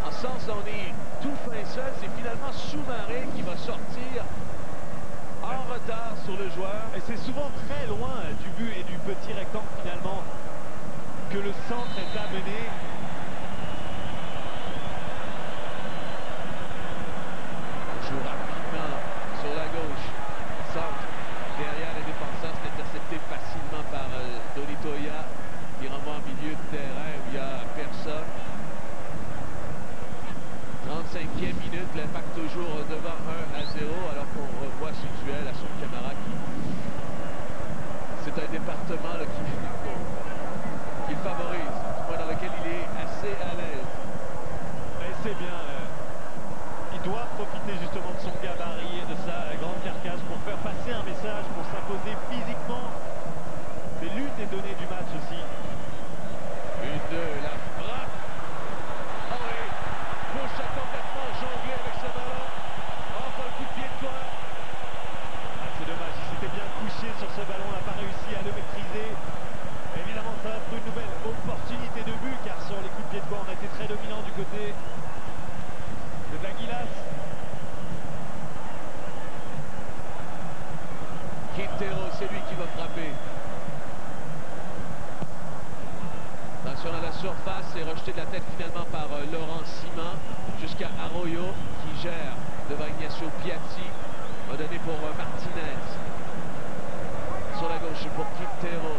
En sens, on est tout fin seul. C'est finalement Soumaré qui va sortir en retard sur le joueur. Et c'est souvent très loin du but et du petit rectangle finalement que le centre est amené. On joue rapidement sur la gauche. Centre derrière les défenseurs. C'est intercepté facilement par Denis Toya qui renvoie en milieu de terrain où il n'y a personne. 30 45e minute, l'Impact toujours devant 1-0, alors qu'on revoit ce duel à son caméra qui... C'est un département là, qui le favorise, dans lequel il est assez à l'aise. Et c'est bien. Il doit profiter justement de son gabarit et de sa grande carcasse pour faire passer un message, pour s'imposer physiquement. C'est l'une des données du match aussi. Une, deux, la frappe. Ah oui, Bush a complètement jonglé avec ce ballon. Enfin, le coup de pied de coin. Ah, c'est dommage, il s'était bien couché sur ce ballon, n'a pas réussi à le maîtriser. Évidemment, ça va être une nouvelle opportunité de but, car sur les coups de pied de coin, on a été très dominant du côté de Daguilas. Quintero, c'est lui qui va frapper. Attention à la surface, c'est rejeté de la tête finalement par Laurent Ciman jusqu'à Arroyo qui gère devant Ignacio Piatti. On va donner pour Martinez. Sur la gauche pour Quintero.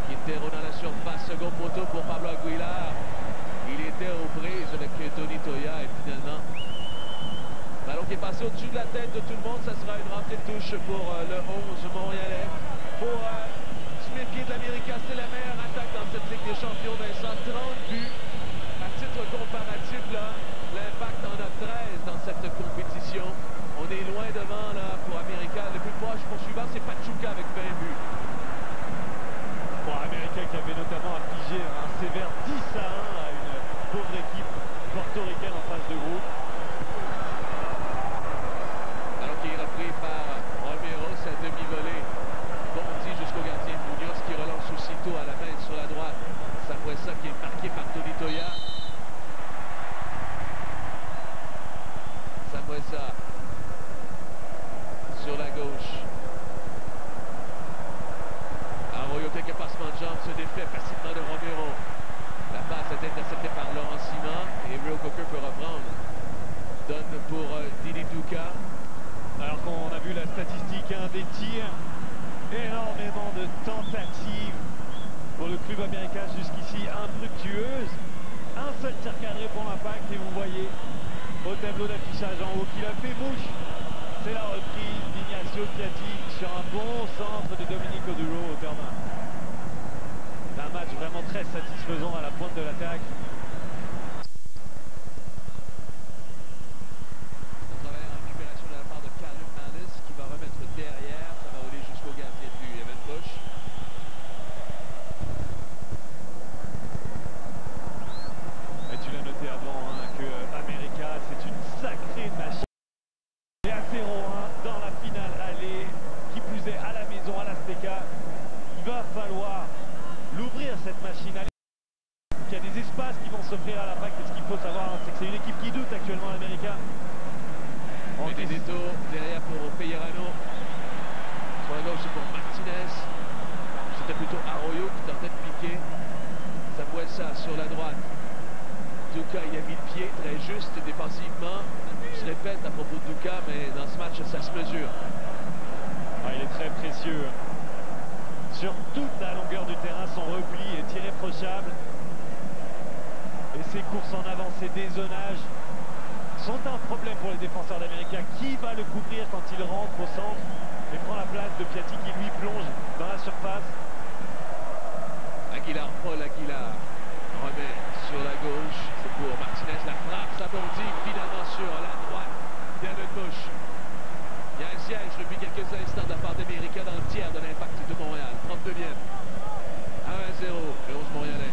Quintero dans la surface, second poteau pour Pablo Aguilar. Il était aux prises avec Tony Toya et finalement, ballon qui est passé au-dessus de la tête de tout le monde. Ça sera une rentrée de touche pour le 11 montréalais. Pour se méfier de l'América, c'est la meilleure attaque dans cette Ligue des Champions, Vincent. 30 buts. À titre comparatif, l'Impact en a 13 dans cette compétition. On est loin devant là, pour América. Le plus proche poursuivant, c'est Pachuca avec 20 buts. Pour América qui avait notamment affligé un sévère 10-1 à une pauvre équipe portoricaine en phase de groupe. Alors qu'il est repris par Romero, sa demi-volée bondit jusqu'au gardien Munoz qui relance aussitôt à la main sur la droite. Sambuesa qui est marqué par Tony Toya. Sambuesa sur la gauche. Arroyo, quelques passements de jambes, se défait facilement de Romero. La passe est interceptée par Laurent Ciman et Will Coker peut reprendre. Donne pour Didi Duka. Alors qu'on a vu la statistique, des tirs, énormément de tentatives pour le club américain jusqu'ici infructueuse. Un seul tir cadré pour l'Impact et vous voyez au tableau d'affichage en haut qu'il a fait mouche. C'est la reprise d'Ignacio Piatti sur un bon centre de Dominique Oduro au terme. Un match vraiment très satisfaisant à la pointe de l'attaque. On travaille en récupération de la part de Calum Manis qui va remettre derrière. Ça va rouler jusqu'au gardien de but, Evan Bush. Et tu l'as noté avant que América, c'est une sacrée machine. Et à 0-1 dans la finale aller, qui plus est à la maison, à l'Azteca. Il va falloir l'ouvrir cette machine. Il y a des espaces qui vont s'offrir à l'Impact. Et ce qu'il faut savoir, c'est que c'est une équipe qui doute actuellement, l'América. Benedetto derrière pour Pellerano. Sur la gauche, c'est pour Martinez. C'était plutôt Arroyo qui tentait de piquer. Sambuesa sur la droite. Duka, il a mis le pied très juste défensivement. Je répète à propos de Duka, mais dans ce match, ça se mesure. Il est très précieux. Sur toute la longueur du terrain, son repli est irréprochable. Et ses courses en avant, ses dézonages sont un problème pour les défenseurs d'América. Qui va le couvrir quand il rentre au centre et prend la place de Piatti qui lui plonge dans la surface? Aguilar, Paul Aguilar remet sur la gauche. C'est pour Martinez, la frappe, ça bondit finalement sur la droite. David Bush. Il y a un siège depuis quelques instants de la part d'América dans le tiers de l'Impact de Montréal. 32e. 1-0, le 11 montréalais.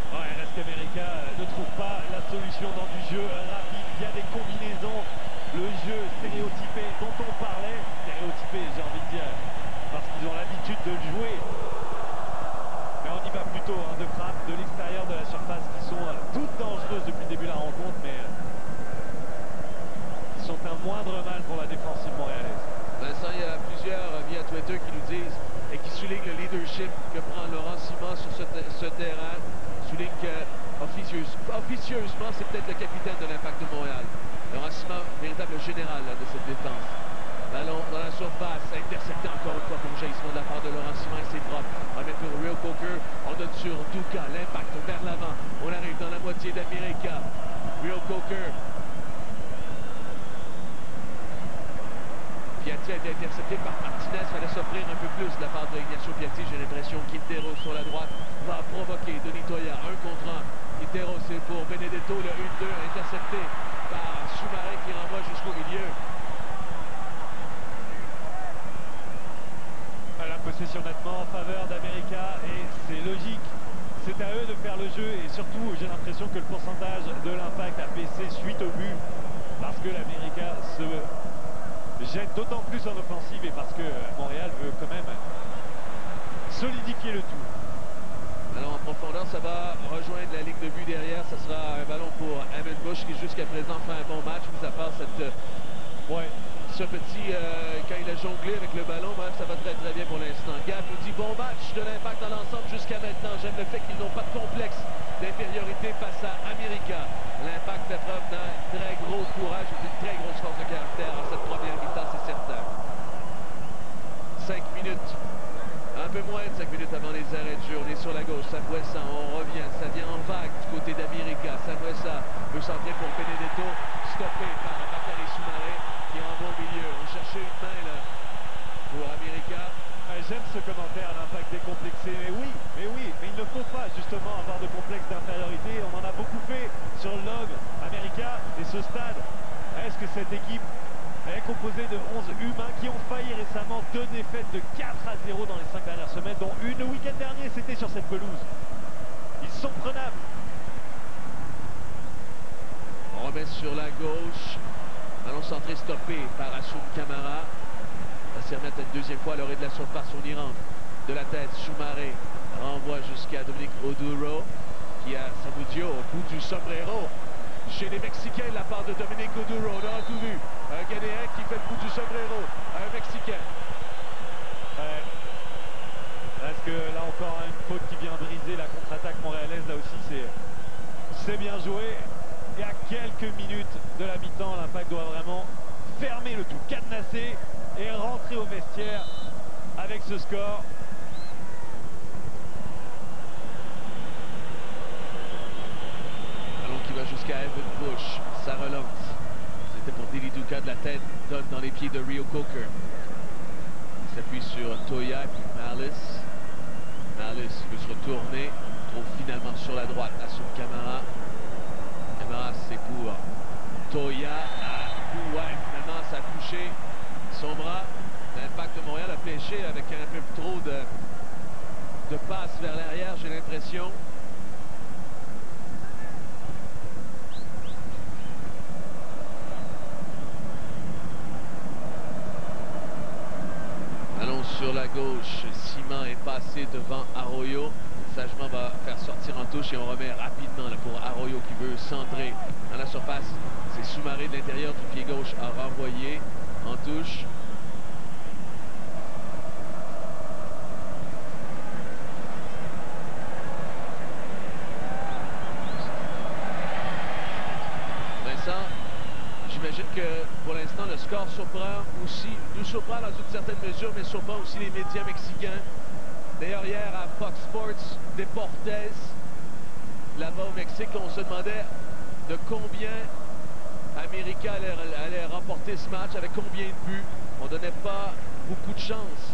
Ouais, reste América ne trouve pas la solution dans du jeu rapide. Il y a des combinaisons, le jeu stéréotypé dont on parlait. Stéréotypé, j'ai envie de dire, parce qu'ils ont l'habitude de le jouer. Mais on y va plutôt de frappe de l'extérieur de la surface qui sont toutes dangereuses depuis le début de la rencontre, mais qui sont un moindre mal pour la défensive montréalaise. Vincent, il y a plusieurs via Twitter qui nous disent et qui soulignent le leadership que prend Laurent Ciman sur ce terrain. Souligne que officieusement, c'est peut-être le capitaine de l'Impact de Montréal. Laurent Ciman, véritable général de cette défense. Ballon dans la surface, intercepté encore une fois pour jaillissement de la part de Laurent Ciman et c'est propre. On met pour Will Coker, on donne sur Duka, l'Impact vers l'avant. On arrive dans la moitié d'América. Real Coker. Piatti a été intercepté par Martinez. Fallait s'offrir un peu plus de la part de Ignacio Piatti. J'ai l'impression qu'Intero sur la droite va provoquer Denis Toya. 1 contre 1. Intero, c'est pour Benedetto. Le 1-2 intercepté par Soumaré qui renvoie jusqu'au milieu. La possession nettement en faveur d'América et c'est logique. C'est à eux de faire le jeu et surtout j'ai l'impression que le pourcentage de l'Impact a baissé suite au but parce que l'América se jette d'autant plus en offensive et parce que Montréal veut quand même solidifier le tout. Alors en profondeur, ça va rejoindre la ligne de but derrière. Ça sera un ballon pour Evan Bush qui jusqu'à présent fait un bon match, mis à part ce petit, quand il a jonglé avec le ballon, bref, ça va très bien pour l'instant. Gab nous dit bon match de l'Impact dans l'ensemble jusqu'à maintenant. J'aime le fait qu'ils n'ont pas de complexe d'infériorité face à América. L'Impact fait preuve d'un très gros courage et d'une très grosse force de caractère en cette première mi-temps, c'est certain. 5 minutes, un peu moins de 5 minutes avant les arrêts de jeu. On est sur la gauche, Sambuesa, on revient, ça vient en vague du côté d'América. Sambuesa veut centrer pour Benedetto, stoppé par Bakary Soumaré qui renvoie au milieu. On cherchait une main là pour América. J'aime ce commentaire, l'Impact décomplexé. Mais il ne faut pas justement avoir de complexe d'infériorité. On en a beaucoup fait sur le log América et ce stade. Est-ce que cette équipe est composée de 11 humains qui ont failli récemment 2 défaites de 4-0 dans les 5 dernières semaines, dont une le week-end dernier, c'était sur cette pelouse. Ils sont prenables. On remet sur la gauche. Ballon centré stoppé par Assoum Camara. Va s'y remettre une deuxième fois à l'orée de la surface. On y rentre de la tête. Soumaré renvoie jusqu'à Dominique Oduro qui a Samudio au bout du sombrero. Chez les Mexicains, de la part de Dominique Oduro. On a tout vu. Un Ghanéen qui fait le bout du sombrero. Un Mexicain. Est-ce que là encore une faute qui vient briser la contre-attaque montréalaise? Là aussi c'est bien joué. Et à quelques minutes de la mi-temps, l'Impact doit vraiment fermer le tout, cadenasser et rentrer au vestiaire avec ce score. Ballon qui va jusqu'à Evan Bush. Ça relance. C'était pour Dili Duka de la tête. Donne dans les pieds de Rio Coker. Il s'appuie sur Toya puis Marlis. Marlis veut se retourner. Trouve finalement sur la droite Assoum Camara. Camara, c'est pour Toya. Finalement, ça a touché son bras. L'Impact de Montréal a pêché avec un peu trop de passes vers l'arrière, j'ai l'impression. Allons sur la gauche. Simon est passé devant Arroyo. Sagement va faire sortir en touche et on remet rapidement là, pour Arroyo qui veut centrer dans la surface. C'est Soumaré de l'intérieur du pied gauche à renvoyer en touche. Vincent, j'imagine que pour l'instant le score surprend aussi, nous surprend dans une certaine mesure, mais surprend aussi les médias mexicains. D'ailleurs, hier à Fox Sports, Deportes, là-bas au Mexique, on se demandait de combien América allait remporter ce match, avec combien de buts. On ne donnait pas beaucoup de chance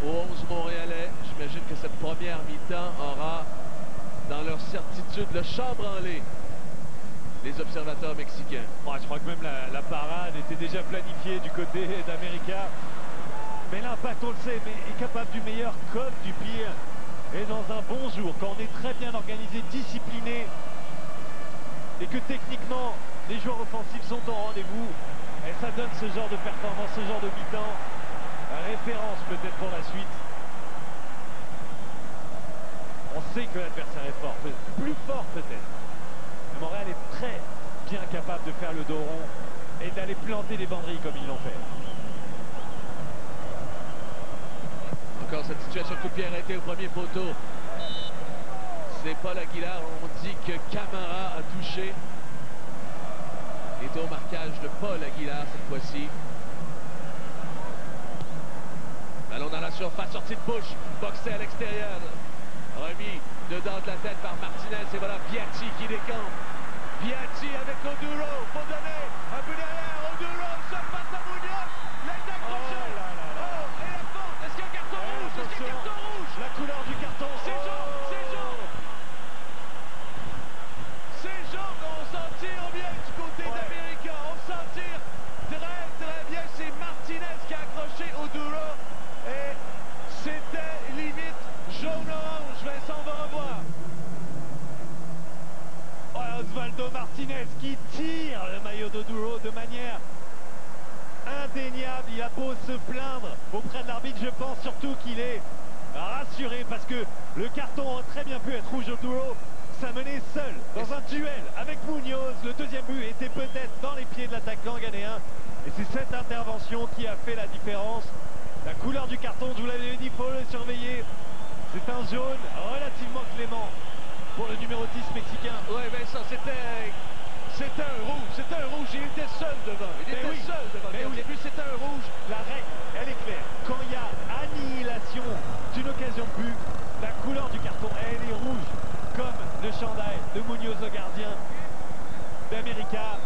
aux 11 Montréalais. J'imagine que cette première mi-temps aura, dans leur certitude, le chambranlé les observateurs mexicains. Je crois que même la parade était déjà planifiée du côté d'América. Mais l'Impact, on le sait, mais est capable du meilleur comme du pire. Et dans un bon jour, quand on est très bien organisé, discipliné, et que techniquement, les joueurs offensifs sont au rendez-vous, et ça donne ce genre de performance, ce genre de mi-temps, référence peut-être pour la suite. On sait que l'adversaire est fort, plus fort peut-être. Mais Montréal est très bien capable de faire le dos rond et d'aller planter les banderilles comme ils l'ont fait. Encore cette situation de coup de pied arrêté au premier poteau. C'est Paul Aguilar. On dit que Camara a touché. Et au marquage de Paul Aguilar cette fois-ci. Ballon dans la surface, sortie de Bush, boxé à l'extérieur. Remis dedans de la tête par Martinez. Et voilà Piatti qui décampe. Piatti avec Oduro, faut donner un peu derrière, Oduro, seul face à Munoz, l'aide accroché. Oh, et la faute, est-ce qu'il y a un carton rouge? Est-ce qu'il y a un carton rouge? La couleur du carton. C'est jaune, c'est jaune. C'est jaune, on s'en tire bien du côté d'América, on s'en tire très bien. C'est Martinez qui a accroché Oduro et c'était limite jaune-orange. Vincent, on va revoir. Osvaldo Martinez qui tire le maillot d'Oduro de manière indéniable. Il a beau se plaindre auprès de l'arbitre, je pense surtout qu'il est rassuré parce que le carton aurait très bien pu être rouge. Oduro s'amenait seul dans un duel avec Munoz. Le deuxième but était peut-être dans les pieds de l'attaquant ghanéen et c'est cette intervention qui a fait la différence. La couleur du carton, je vous l'avais dit, il faut le surveiller. C'est un jaune relativement clément pour le numéro 10 mexicain. Ouais, Vincent, c'était un rouge, il était seul devant. Mais au début, c'était un rouge. La règle, elle est claire. Quand il y a annihilation d'une occasion de but, la couleur du carton, elle est rouge, comme le chandail de Munoz, le gardien d'América.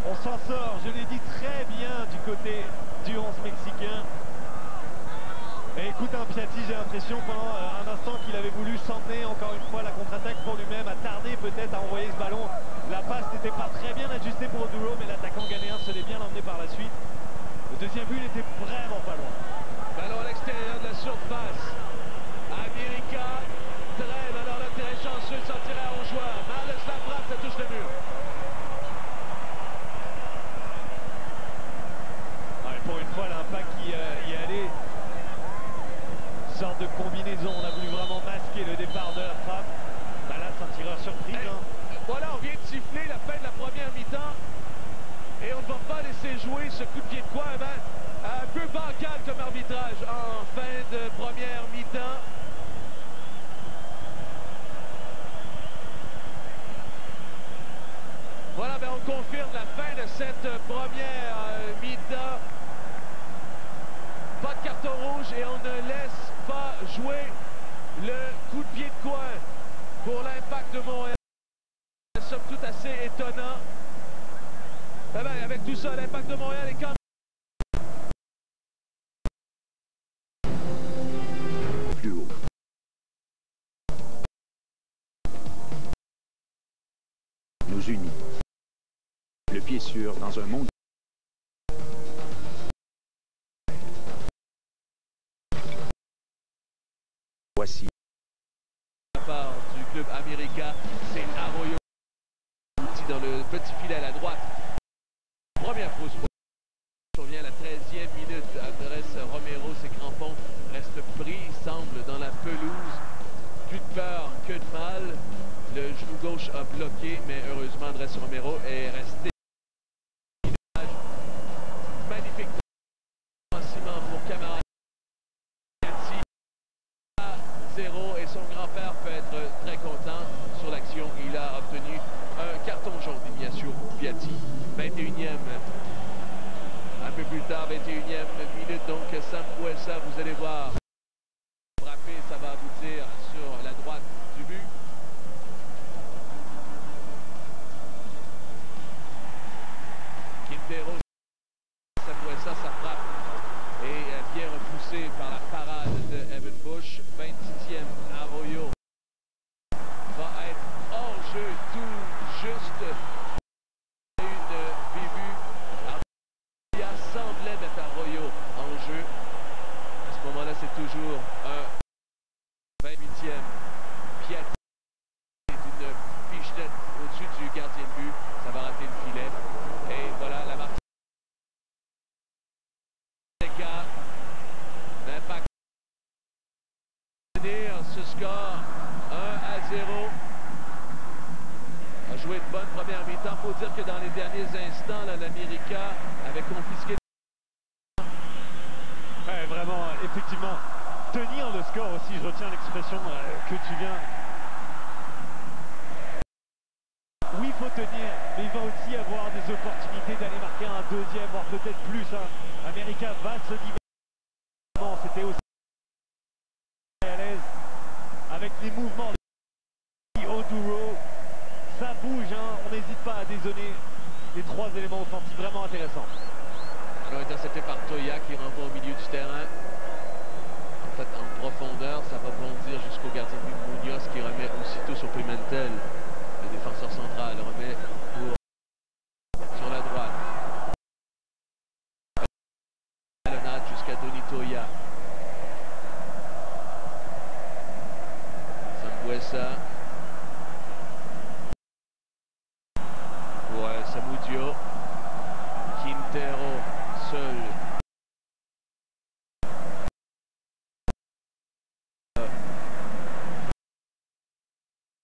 On s'en sort, je l'ai dit, très bien du côté du 11 mexicain. Et écoute, Piatti, j'ai l'impression pendant un instant qu'il avait voulu s'emmener encore une fois la contre-attaque pour lui-même, a tardé peut-être à envoyer ce ballon. La passe n'était pas très bien ajustée pour Oduro, mais l'attaquant ghanéen se l'est bien emmené par la suite. Le deuxième but n'était vraiment pas loin. Ballon à l'extérieur de la surface. América trêve, alors là, terrain chanceux, s'en tirait à 11 joueurs. Marles la frappe, ça touche le mur. Ouais, pour une fois, l'Impact qui y est allé. Sorte de combinaison, on a voulu vraiment masquer le départ de la frappe. Bah là, c'est un tireur surprise. Voilà, on vient de siffler la fin de la première mi-temps et on ne va pas laisser jouer ce coup de pied de coin. Un peu bancal comme arbitrage en fin de première mi-temps. Voilà, on confirme la fin de cette première mi-temps. Pas de carton rouge et on ne laisse pas jouer le coup de pied de coin pour l'Impact de Montréal. Somme toute assez étonnant. Avec tout ça, l'Impact de Montréal est quand même plus haut. Nous unit. Le pied sûr dans un monde. Voici. la part du club América, c'est Arroyo dans le petit filet à la droite. Première fausse. On vient à la 13e minute. Andrés Romero, ses crampons restent pris, semble dans la pelouse. Plus de peur que de mal. Le genou gauche a bloqué, mais heureusement Andrés Romero est resté. Magnifique ciment pour Camara. 0 et son grand-père peut être très content sur l'action. Il a obtenu un carton jaune d'Ignacio Piatti. 21e. Un peu plus tard, 21e minute. Donc Sambuesa, vous allez voir. Frapper, ça va aboutir sur la droite du but. Quintero, Sambuesa, ça frappe. Et bien repoussé par la parade de Evan Bush. 26e, Arroyo va être hors jeu tout juste. Une bévue. Il semblait mettre Arroyo en jeu. À ce moment-là, c'est toujours un 28e. Piatti est une pichenette au-dessus du gardien de but. Ça va rater le filet. Et voilà la marque. L'impact ce score 1-0. A joué une bonne première mi-temps. Il faut dire que dans les derniers instants, l'América avait confisqué. Ouais, vraiment, effectivement, tenir le score aussi, je retiens l'expression que tu viens. Oui, il faut tenir, mais il va aussi avoir des opportunités d'aller marquer un deuxième, voire peut-être plus. América va se libérer. C'était aussi à l'aise avec les mouvements de Oduro. Ça bouge. rouge, hein. On n'hésite pas à dézonner les 3 éléments offensifs vraiment intéressants. Alors intercepté par Toya qui renvoie au milieu du terrain. En fait, en profondeur, ça va bondir jusqu'au gardien de but Munoz qui remet aussitôt sur Pimentel. Le défenseur central remet pour sur la droite. Leonard jusqu'à Denis Toya. Sambuesa. Pour Samudio. Quintero seul.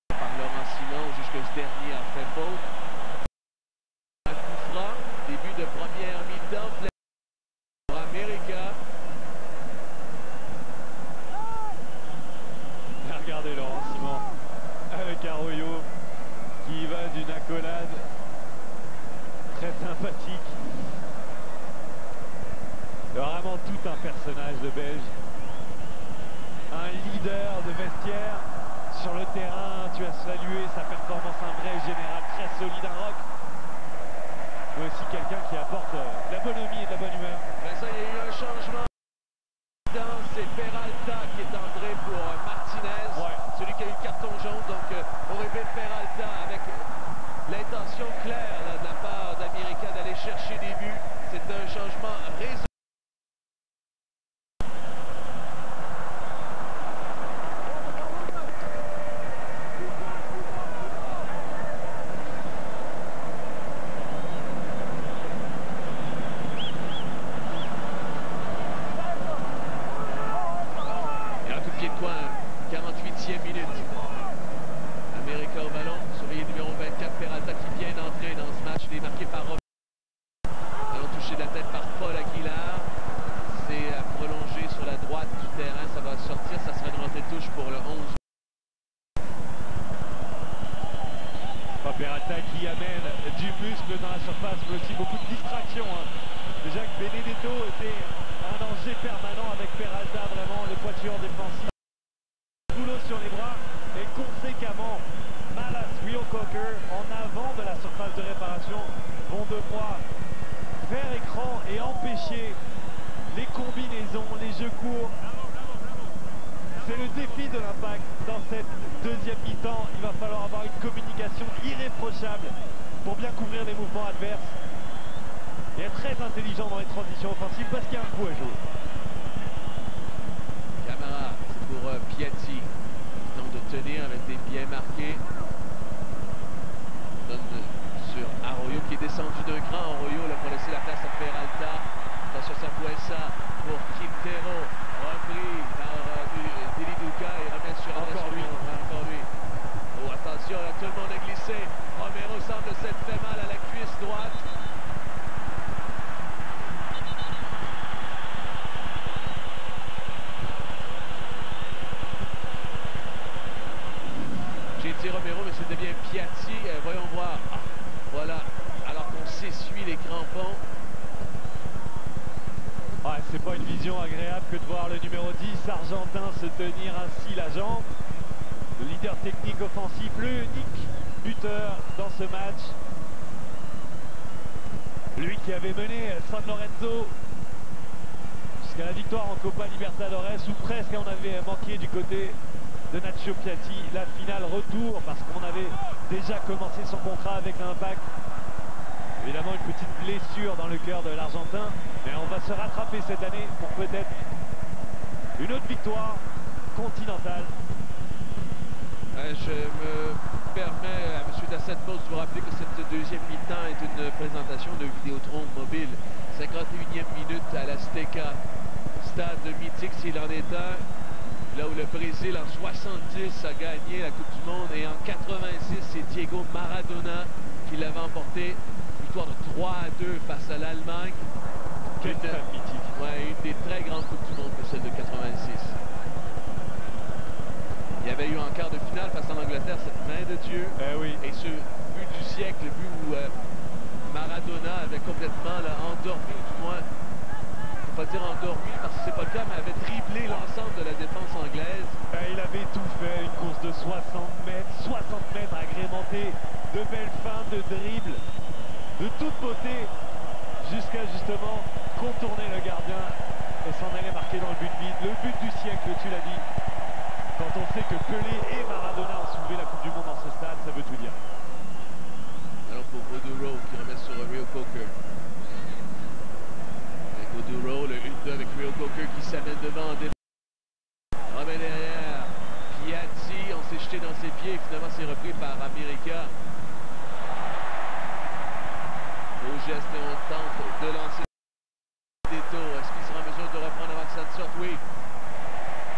Par Laurent Simon, jusque ce dernier a fait faute. Un coup franc, début de première mi-temps pour América. Regardez Laurent Simon avec Arroyo qui va d'une accolade très sympathique. Vraiment tout un personnage de Belge. Un leader de vestiaire. Sur le terrain, tu as salué sa performance, un vrai général très solide, un rock. Mais aussi quelqu'un qui apporte de la bonhomie et de la bonne humeur. Ben ça, il y a eu un changement. C'est Peralta qui est entré pour Martinez, celui qui a eu le carton jaune. Donc Oribe Peralta avec l'intention claire là, de la part d'América d'aller chercher des buts. C'est un changement résolu. Et un coup de pied de coin, 48e minute. América au ballon, surveillé numéro 24, Peralta qui vient d'entrer dans ce match. Il est marqué par Robert. Ballon touché de la tête par Paul Aguilar. C'est prolongé sur la droite du terrain, ça va sortir, ça sera une rentrée de touche pour le 11. Peralta qui amène du muscle dans la surface, mais aussi beaucoup de distractions. Hein. Déjà que Benedetto était un danger permanent avec Peralta, vraiment le quatuor défensif. Boulot sur les bras et conséquemment Malas, Will Cocker en avant de la surface de réparation vont devoir faire écran et empêcher les combinaisons, les jeux courts. C'est le défi de l'Impact dans cette deuxième mi-temps. Il va falloir avoir une communication irréprochable pour bien couvrir les mouvements adverses et être très intelligent dans les transitions offensives parce qu'il y a un coup à jouer. Camara, c'est pour Piatti. Il tente de tenir avec des pieds marqués. Donne sur Arroyo qui est descendu d'un cran. Arroyo là, pour laisser la place à Peralta. Attention Sambuesa pour Quintero. Repris par Deli Duca. Il remet sur Encore lui. Encore lui. Oh, attention, là, tout le monde est glissé. Romero semble s'être fait mal à la cuisse droite. J'ai dit Romero, mais c'était bien Piatti. Voyons voir. Ah, voilà. Alors qu'on s'essuie les crampons. Ouais, c'est pas une vision agréable que de voir le numéro 10 argentin se tenir ainsi la jambe. Le leader technique offensif, le unique buteur dans ce match. Lui qui avait mené San Lorenzo jusqu'à la victoire en Copa Libertadores, ou presque on avait manqué du côté de Nacho Piatti. La finale retour parce qu'on avait déjà commencé son contrat avec l'Impact. Évidemment une petite blessure dans le cœur de l'Argentin, mais on va se rattraper cette année pour peut-être une autre victoire continentale. Je me permets à M. Dasset-Post de vous rappeler que cette deuxième mi-temps est une présentation de Vidéotron Mobile. 51e minute à l'Azteca, stade mythique s'il en est un, là où le Brésil en 70 a gagné la Coupe du Monde et en 86 c'est Diego Maradona qui l'avait emporté. Victoire de 3-2 face à l'Allemagne. Quel stade mythique. Ouais, une des très grandes Coupes du Monde que celle de 86. Il y avait eu en quart de finale face à l'Angleterre cette main de Dieu. Oui. Et ce but du siècle, le but où Maradona avait complètement là, endormi, ou du moins pas dire endormi parce que c'est pas le cas, mais avait driblé l'ensemble de la défense anglaise. Il avait tout fait, une course de 60 mètres agrémentée de belles feintes, de dribbles, de toute beauté, jusqu'à justement contourner le gardien et s'en aller marquer dans le but vide. Le but du siècle, tu l'as dit. Quand on sait que Pelé et Maradona ont soulevé la Coupe du Monde dans ce stade, ça veut tout dire. Alors pour Oduro qui remet sur Rio Coker. Avec Oduro, le 1-2 avec Rio Coker qui s'amène devant. Remet derrière. Piatti, on s'est jeté dans ses pieds et finalement c'est repris par America. Au geste et on tente de lancer des tours. Est-ce qu'il sera en mesure de reprendre avant que ça ne sorte? Oui.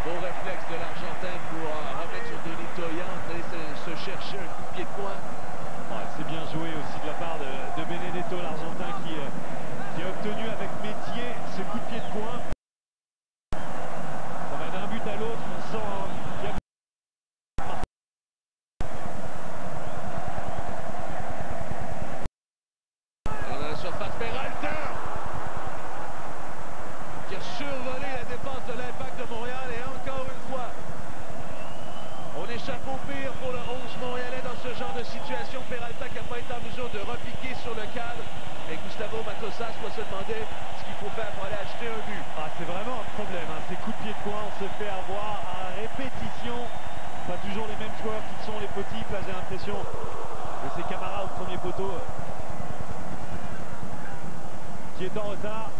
Beau réflexe de l'Argentin pour remettre sur Denis Toya, se chercher un coup de pied de coin. Ouais, c'est bien joué aussi de la part de Benedetto, l'Argentin, qui a obtenu avec métier ce coup de pied de coin. Ça va d'un but à l'autre, on sent qu'il y a... On a la surface Peralta qui a survolé la défense de l'Impact de Montréal et encore une fois, on échappe au pire pour le 11 montréalais dans ce genre de situation. Peralta qui n'a pas été en mesure de repiquer sur le cadre et Gustavo Matosas doit se demander ce qu'il faut faire pour aller acheter un but. Ah, c'est vraiment un problème, hein. Ces coups de pied de coin, on se fait avoir à répétition. Pas toujours les mêmes joueurs qui sont les petits. Là, j'ai l'impression de ses camarades au premier poteau qui est en retard.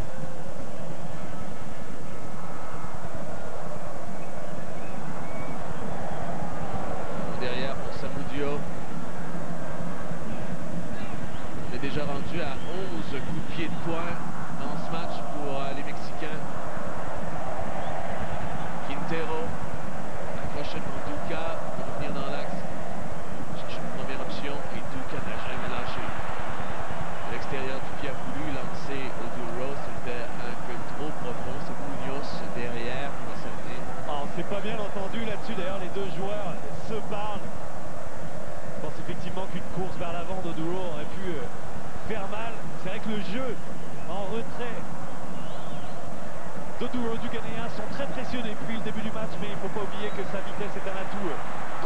Derrière pour Samudio. On est déjà rendu à 11 coups de pied de coin dans ce match pour les Mexicains. Quintero accroche pour Duca pour revenir dans l'axe. Cherche une première option et Duca n'a jamais lâché. À l'extérieur, Duca a voulu lancer Oduro, c'était un peu trop profond. C'est Munoz derrière pour cerner. On s'est pas bien entendu là-dessus, d'ailleurs les deux joueurs se parlent. Je pense effectivement qu'une course vers l'avant d'Oduro aurait pu faire mal. C'est vrai que le jeu en retrait d'Oduro du Ghanéen sont très précieux depuis le début du match, mais il ne faut pas oublier que sa vitesse est un atout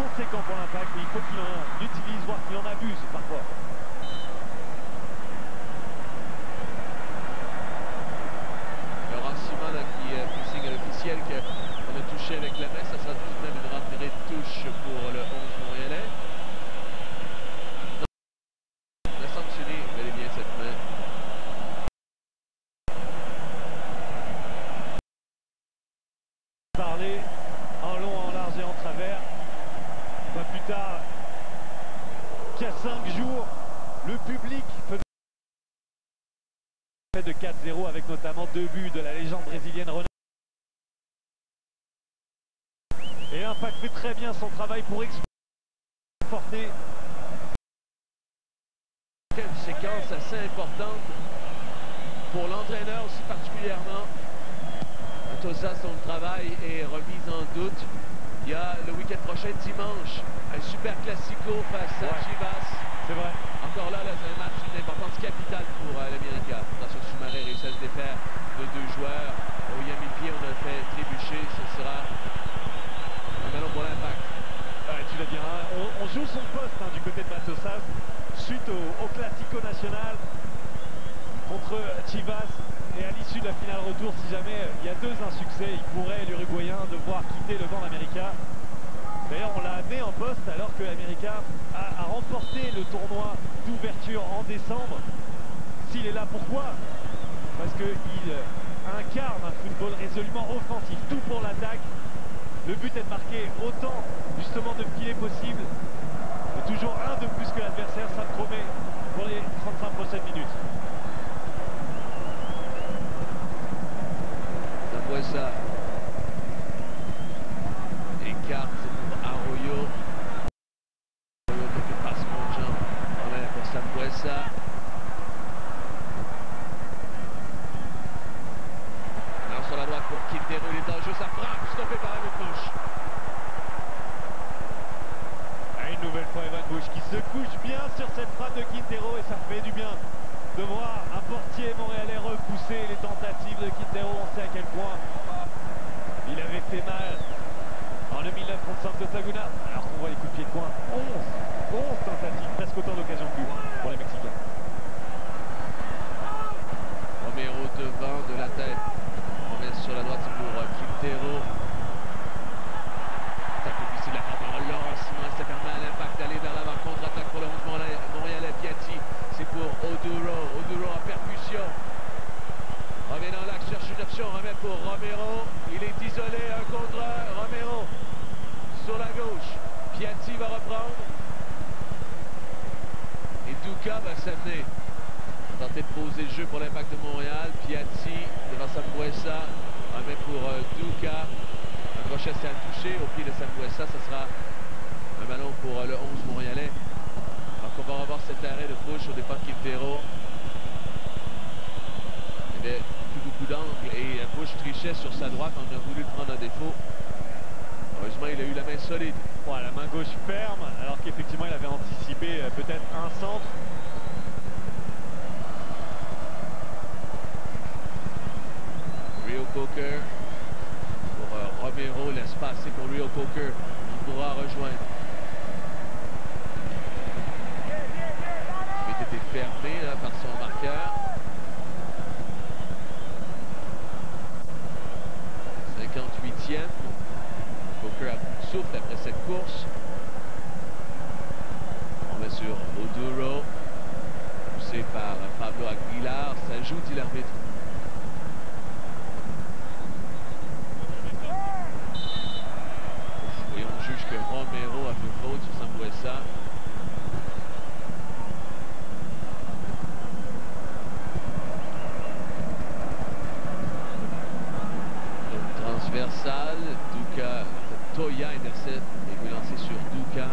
conséquent pour l'Impact, mais il faut qu'il en utilise, voire qu'il en abuse parfois. Laurent Simon qui signe à l'officiel qu'on a touché avec la main, ça sera tout de même une rentrée de touche pour le 11 montréalais. On a sanctionné bel et bien cette main. Parler en long, en large et en travers. Pas plus tard qu'il y a 5 jours, le public faisait de 4-0 avec notamment 2 buts de la légende brésilienne Ronaldo. Et l'Impact fait très bien son travail pour exporter. Une séquence assez importante pour l'entraîneur aussi particulièrement. Matosas, son travail est remis en doute. Il y a le week-end prochain, dimanche, un super classico face à Chivas. C'est vrai. Encore là, c'est un match d'une importance capitale pour l'América. Attention, Soumaré réussit à se défaire de 2 joueurs. Oh, il a mis le pied, on a fait trébucher. Ce sera un ballon pour l'Impact. Ouais, tu l'as dit, hein, on joue son poste du côté de Matosas suite au Classico National contre Chivas. Et à l'issue de la finale retour, si jamais il y a 2 insuccès, il pourrait, l'Uruguayen, devoir quitter le banc d'América. D'ailleurs, on l'a amené en poste alors que l'América a remporté le tournoi d'ouverture en décembre. S'il est là, pourquoi? Parce qu'il incarne un football résolument offensif, tout pour l'attaque. Le but est de marquer autant justement de filets possible. Et toujours un de plus que l'adversaire, ça promet pour les 35 prochaines minutes. Ça écarte pour Arroyo. Arroyo qui fait passe mon jambe. Voilà pour Sambuesa. Alors sur la droite pour Quintero, il est en jeu, ça frappe, stoppé par Evan Bush. Une nouvelle fois Evan Bush qui se couche bien sur cette frappe de Quintero et ça fait du bien de voir un portier montréalais repousser les tentatives de Quintero. On sait à quel point il avait fait mal en 2009 contre Santos Laguna. Alors qu'on voit les coups de pied de coin, 11 tentatives, presque autant d'occasions que lui pour les Mexicains. Romero devant de la tête. On met sur la droite, c'est pour Quintero. Attaque difficile, la frappe en lancement, ça permet à l'Impact d'aller vers l'avant. Contre-attaque pour le 11 montréalais. Piatti, c'est pour Oduro. Oduro en percussion. Revient dans l'axe, cherche une option, remet pour Romero. Il est isolé, un contre un. Romero sur la gauche. Piatti va reprendre. Et Duka va s'amener. Tenter de poser le jeu pour l'Impact de Montréal. Piatti devant Sambuesa. Remet pour Duka. Un crochet, c'est à toucher au pied de Sambuesa. Ça sera un ballon pour le 11 montréalais. Donc on va revoir cet arrêt de Bush au départ de Quintero. Il y avait plus beaucoup d'angles et Bush trichait sur sa droite. On a voulu le prendre à défaut. Heureusement, il a eu la main solide. Ouais, la main gauche ferme, alors qu'effectivement, il avait anticipé peut-être un centre. Rio Coker pour Romero. L'espace, c'est pour Rio Coker qui pourra rejoindre. Il avait été fermé là, par son marqueur. 58e. Coker a beaucoup de souffle après cette course. On met sur Oduro. Poussé par Pablo Aguilar. Ça joue, dit l'arbitre. Et on juge que Romero a fait faute sur Sambuesa. Transversal, Duka, Toya intercepte et veut lancer sur Duka.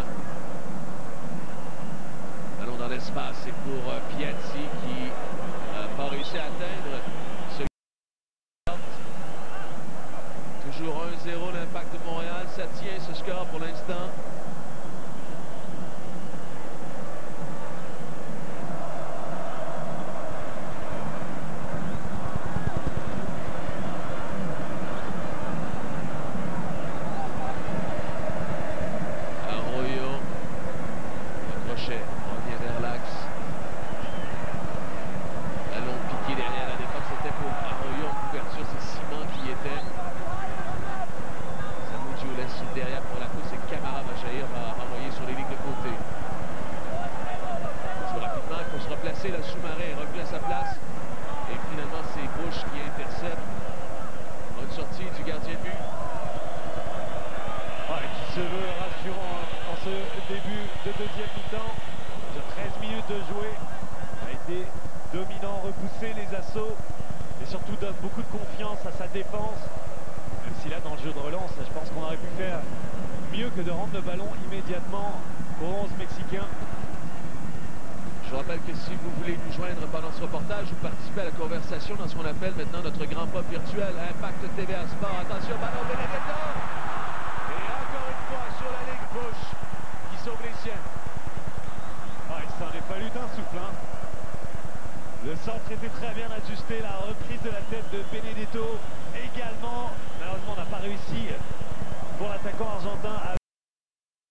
Allons dans l'espace, c'est pour Piatti qui n'a pas réussi à atteindre ce. Toujours 1-0 l'Impact de Montréal, ça tient ce score pour l'instant. La sous-marin revient à sa place et finalement c'est Bush qui intercepte. Bonne sortie du gardien de but. Ouais, qui se veut rassurant en ce début de deuxième mi-temps. De 13 minutes de jouer, a été dominant, repoussé les assauts et surtout donne beaucoup de confiance à sa défense. Même si là dans le jeu de relance, je pense qu'on aurait pu faire mieux que de rendre le ballon immédiatement aux 11 Mexicains. Je vous rappelle que si vous voulez nous joindre pendant ce reportage ou participer à la conversation dans ce qu'on appelle maintenant notre grand pop virtuel, Impact TVA Sport. Attention, ballon Benedetto! Et encore une fois sur la ligne Bush qui sauve les siens. Ah, il s'en est fallu d'un souffle. Hein. Le centre était très bien ajusté, la reprise de la tête de Benedetto également. Malheureusement, on n'a pas réussi pour l'attaquant argentin à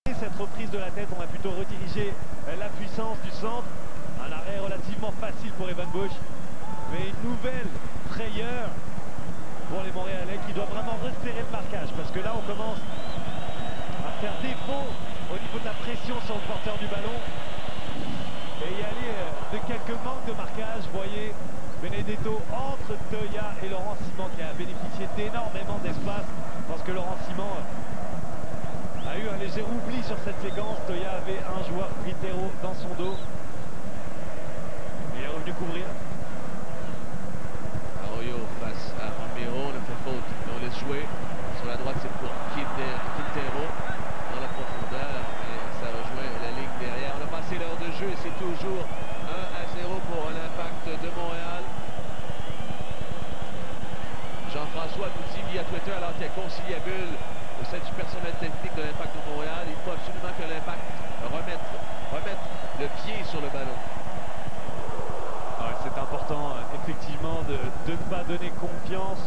cette reprise de la tête. On a plutôt redirigé la puissance du centre. Un arrêt relativement facile pour Evan Bush, mais une nouvelle frayeur pour les Montréalais qui doivent vraiment resserrer le marquage parce que là on commence à faire défaut au niveau de la pression sur le porteur du ballon et y aller de quelques manques de marquage. Vous voyez Benedetto entre Toya et Laurent Simon qui a bénéficié d'énormément d'espace parce que Laurent Simon a eu un léger oubli sur cette séquence. Toya avait un joueur Quintero dans son dos. Il est revenu couvrir. Arroyo face à Romero, on a fait faute. On laisse jouer. Sur la droite, c'est pour Quintero. Dans la profondeur, et ça rejoint la ligne derrière. On a passé l'heure de jeu et c'est toujours 1-0 pour l'Impact de Montréal. Jean-François nous dit via Twitter, alors qu'il est conciliable au sein du personnel technique de l'Impact de Montréal, il faut absolument que l'Impact remette le pied sur le ballon. Ouais, effectivement de ne pas donner confiance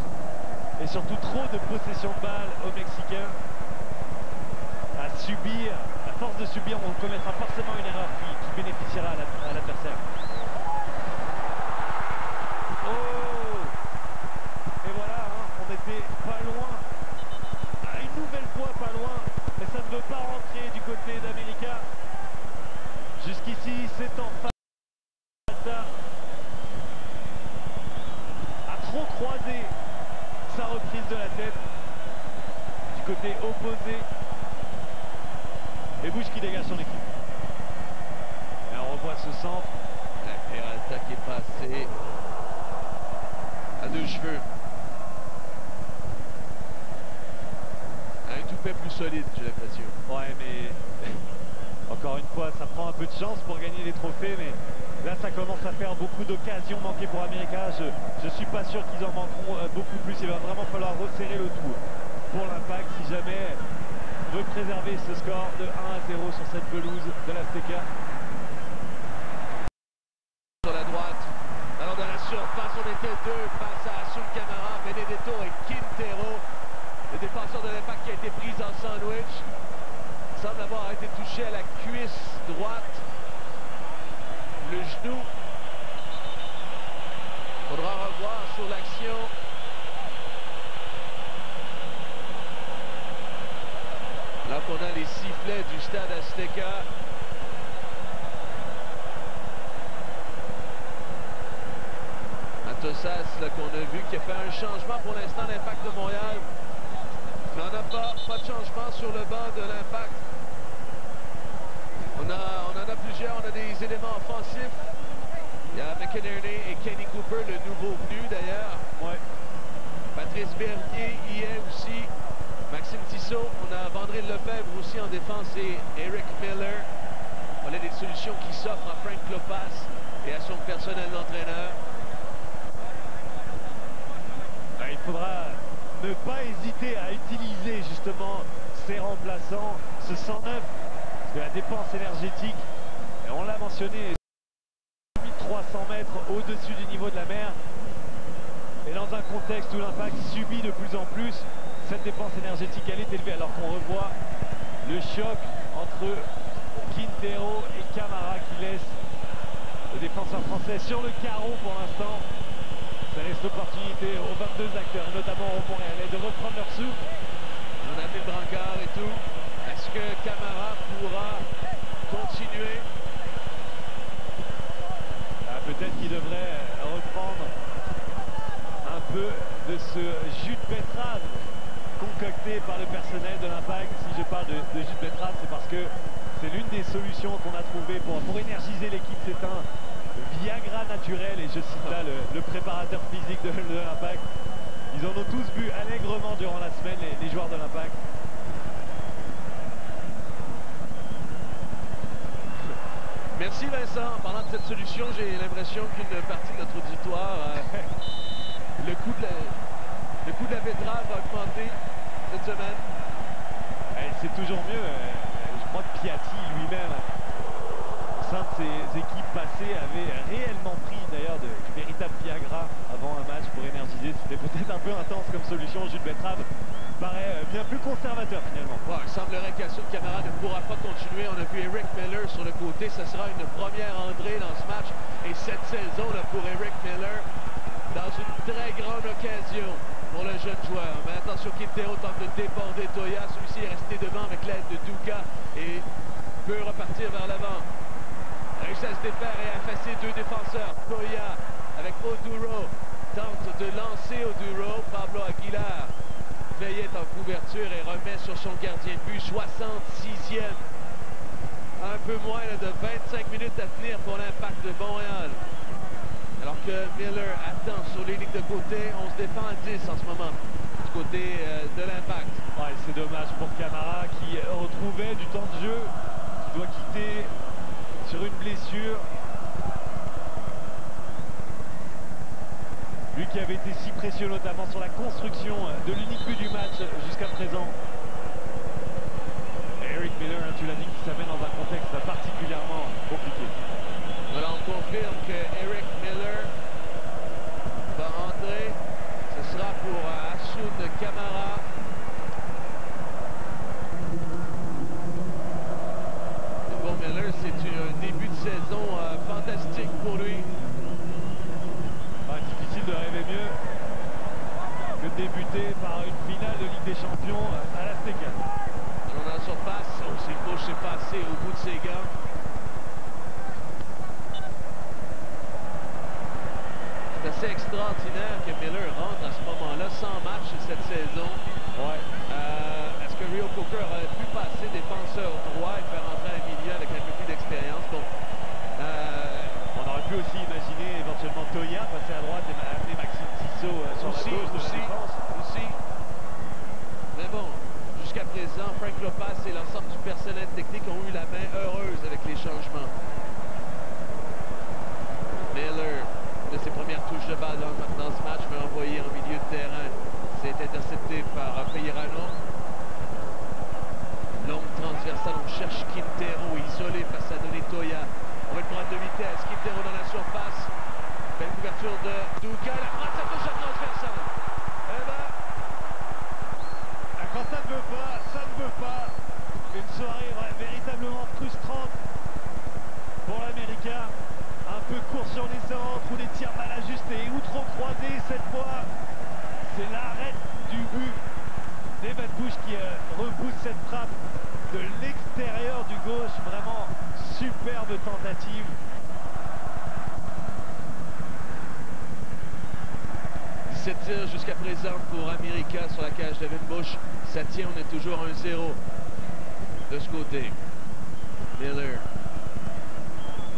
et surtout trop de possession de balle aux Mexicains. À subir, à force de subir, on commettra forcément une erreur qui bénéficiera à l'adversaire. Oh! Et voilà, hein, on n'était pas loin, une nouvelle fois pas loin, mais ça ne veut pas rentrer du côté d'América. Jusqu'ici, c'est en face. A trop croisé sa reprise de la tête du côté opposé. Et Bush qui dégage son équipe. Et on revoit ce centre. Peralta qui est passé à 2 cheveux. Un toupet plus solide, j'ai l'impression. Ouais, mais encore une fois, ça prend un peu de chance pour gagner les trophées, mais là, ça commence à faire beaucoup d'occasions manquées pour América. Je suis pas sûr qu'ils en manqueront beaucoup plus. Il va vraiment falloir resserrer le tout pour l'Impact si jamais on veut préserver ce score de 1-0 sur cette pelouse de l'Azteca. Sur la droite, alors dans la surface, on était 2 face à Asun Camara, Benedetto et Quintero. Le défenseur de l'Impact qui a été pris en sandwich. Semble avoir été touché à la cuisse droite. Le genou. Faudra revoir sur l'action. Là qu'on a les sifflets du stade Azteca. Matosas qu'on a vu qui a fait un changement pour l'instant l'Impact de Montréal. Mais on n'a pas de changement sur le banc de l'Impact. On en a plusieurs, on a des éléments offensifs. Il y a McInerney et Kenny Cooper, le nouveau venu d'ailleurs. Ouais. Patrice Bernier y est aussi. Maxime Tissot, on a Vandril Lefebvre aussi en défense et Eric Miller. On a des solutions qui s'offrent à Frank Klopas et à son personnel d'entraîneur. Il faudra ne pas hésiter à utiliser justement ces remplaçants, ce 109, parce que la dépense énergétique, et on l'a mentionné, 1300 mètres au-dessus du niveau de la mer. Et dans un contexte où l'Impact subit de plus en plus, cette dépense énergétique, elle est élevée, alors qu'on revoit le choc entre Quintero et Camara qui laisse le défenseur français sur le carreau pour l'instant. Ça laisse l'opportunité aux 22 acteurs, et notamment aux Montréalais, de reprendre leur souffle. On a fait le brancard et tout. Est-ce que Camara pourra continuer? Peut-être qu'il devrait reprendre un peu de ce jus de betterave concocté par le personnel de l'Impact. Si je parle de jus de betterave, c'est parce que c'est l'une des solutions qu'on a trouvées pour énergiser l'équipe. C'est un Viagra naturel, et je cite là le préparateur physique de l'Impact. Ils en ont tous bu allègrement durant la semaine, les joueurs de l'Impact. Merci Vincent. En parlant de cette solution, j'ai l'impression qu'une partie de notre auditoire, le coût de la betterave va augmenter cette semaine. C'est toujours mieux. Je crois que Piatti lui-même, au sein de ses équipes passées, avait réellement pris d'ailleurs du véritable Viagra avant un match pour énergiser. C'était peut-être un peu intense comme solution. Jus de betterave paraît bien plus conservateur finalement. Ouais, il semblerait qu'Asun Camara ne pourra pas continuer. On a vu Eric Miller sur le côté. Ce sera une première entrée dans ce match. Et cette saison là, pour Eric Miller, dans une très grande occasion pour le jeune joueur. Mais attention, Quintero tente de déborder Toya. Celui-ci est resté devant avec l'aide de Duka et peut repartir vers l'avant. Réussit à se défaire et à effacer 2 défenseurs. Toya avec Oduro tente de lancer Oduro. Pablo Aguilar veillait en couverture et remet sur son gardien de but. 66e. Un peu moins là, de 25 minutes à tenir pour l'Impact de Montréal. Alors que Miller attend sur les lignes de côté. On se défend à 10 en ce moment du côté de l'Impact. Ouais, c'est dommage pour Camara qui retrouvait du temps de jeu, qui doit quitter sur une blessure. Lui qui avait été si précieux notamment sur la construction de l'unique but du match jusqu'à présent. Et Eric Miller, tu l'as dit, qui s'amène dans un contexte particulièrement compliqué. Voilà, on confirme que Eric Miller Entrée, ce sera pour Achoun Camara. Pour Miller, c'est un début de saison fantastique pour lui. Difficile de rêver mieux que de débuter par une finale de Ligue des Champions à l'Azteca. On a la surface, on s'est gauche est passé au bout de ses gants. C'est assez extraordinaire que Miller rentre à ce moment-là sans match cette saison. Ouais. Est-ce que Reo Coker aurait pu passer défenseur droit et faire rentrer un milieu avec un peu plus d'expérience? Bon, on aurait pu aussi imaginer éventuellement Toya passer à droite et amener Maxime Tissot sur la gauche de la défense. Aussi. Mais bon, jusqu'à présent, Frank Lopez et l'ensemble du personnel technique ont eu la main heureuse avec les changements. Miller, de ses premières touches de balle dans ce match, mais envoyé en milieu de terrain. C'est intercepté par Pellerano. Longue transversale, on cherche Quintero, isolé face à Donny Toya. On va le prendre de vitesse, Quintero dans la surface. Belle couverture de Duka, la frappe, ça touche à transversale. Eh ben... Quand ça ne veut pas, ça ne veut pas. Une soirée véritablement frustrante pour l'Américain. Un peu court sur les centres ou les tirs mal ajustés ou trop croisés cette fois. C'est l'arrêt du but d'Evan Bush qui repousse cette frappe de l'extérieur du gauche. Vraiment superbe tentative. Cette tirs jusqu'à présent pour America sur la cage d'Evan Bush. Ça tient, on est toujours 1-0 de ce côté. Miller.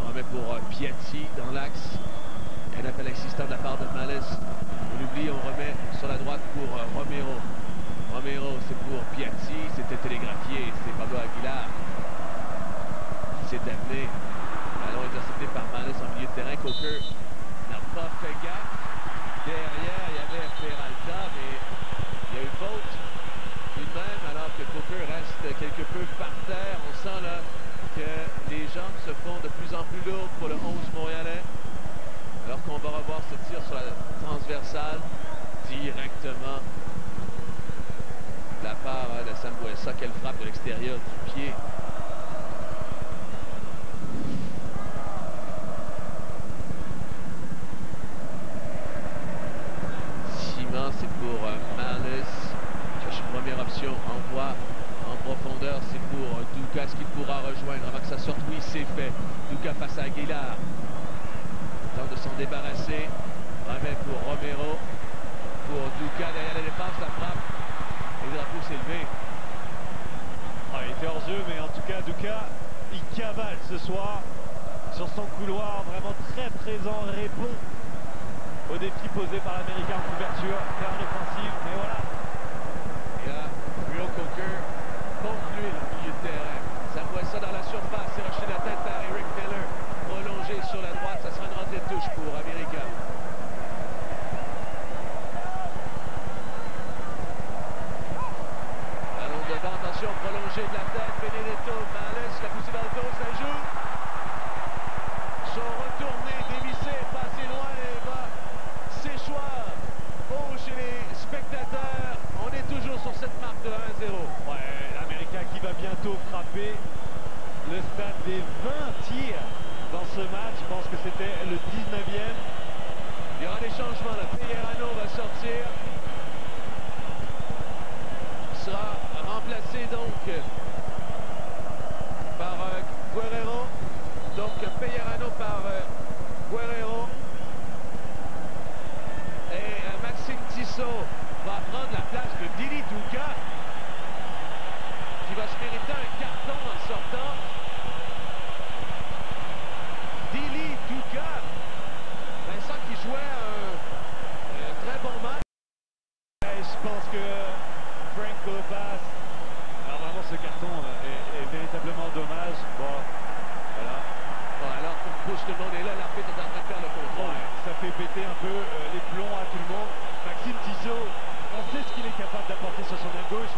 On remet pour Piatti dans l'axe. Un appel insistant de la part de Malice. On oublie, on remet sur la droite pour Romero. Romero, c'est pour Piatti. C'était télégraphié. C'est Pablo Aguilar. C'est amené. Ballon intercepté par Malice en milieu de terrain. Coker n'a pas fait gaffe. Derrière, il y avait Peralta, mais il y a eu faute tout de même, alors que Coker reste quelque peu par terre. On sent là que les jambes se font de plus en plus lourdes pour le 11 montréalais. Alors qu'on va revoir ce tir sur la transversale directement de la part de Sambuesa. Quelle frappe de l'extérieur du pied. C'est pour Malice. Cherche une première option. Envoie en profondeur. C'est pour Duka. Est-ce qu'il pourra rejoindre avant que ça sorte? Oui, c'est fait. Duka face à Aguilar. Tente de s'en débarrasser. Remet pour Romero. Pour Duka derrière la défense. La frappe. Et le drapeau s'est levé. Il était hors jeu, mais en tout cas, Duka, il cavale ce soir sur son couloir. Vraiment très présent. Répond au défi posé par l'Américain en couverture vers l'offensive, mais voilà. Et là, Reo Coker conclut le milieu de terrain. Ça voit ça dans la surface, c'est rejeté la tête par Eric Miller. Prolongé sur la droite, ça sera une rentrée de touche pour America. Ballon devant, attention, prolongé de la tête, Benedetto, Malice, la poussée dans le dos, ça joue. Sont retournés, dévissés, passés loin et bas. Séchoir. Oh, chez les spectateurs, on est toujours sur cette marque de 1-0. Ouais, l'Américain qui va bientôt frapper le stade des 20 tirs dans ce match. Je pense que c'était le 19e. Il y aura des changements là. Pellerano va sortir. Il sera remplacé donc par Guerrero. Donc Pellerano par Guerrero. Et Maxime Tissot va prendre la place de Dili Duka, qui va se mériter un carton en sortant. Dili Duka, Vincent qui jouait un très bon match. Et je pense que Frank Lopez, alors vraiment ce carton est véritablement dommage. Bon, voilà. Bon, alors qu'on pousse, tout le monde est là, l'arbitre est en train de faire le contrôle. Ouais, ça fait péter un peu les plombs à tout le monde. Maxime Tissot, on sait ce qu'il est capable d'apporter sur son aile gauche.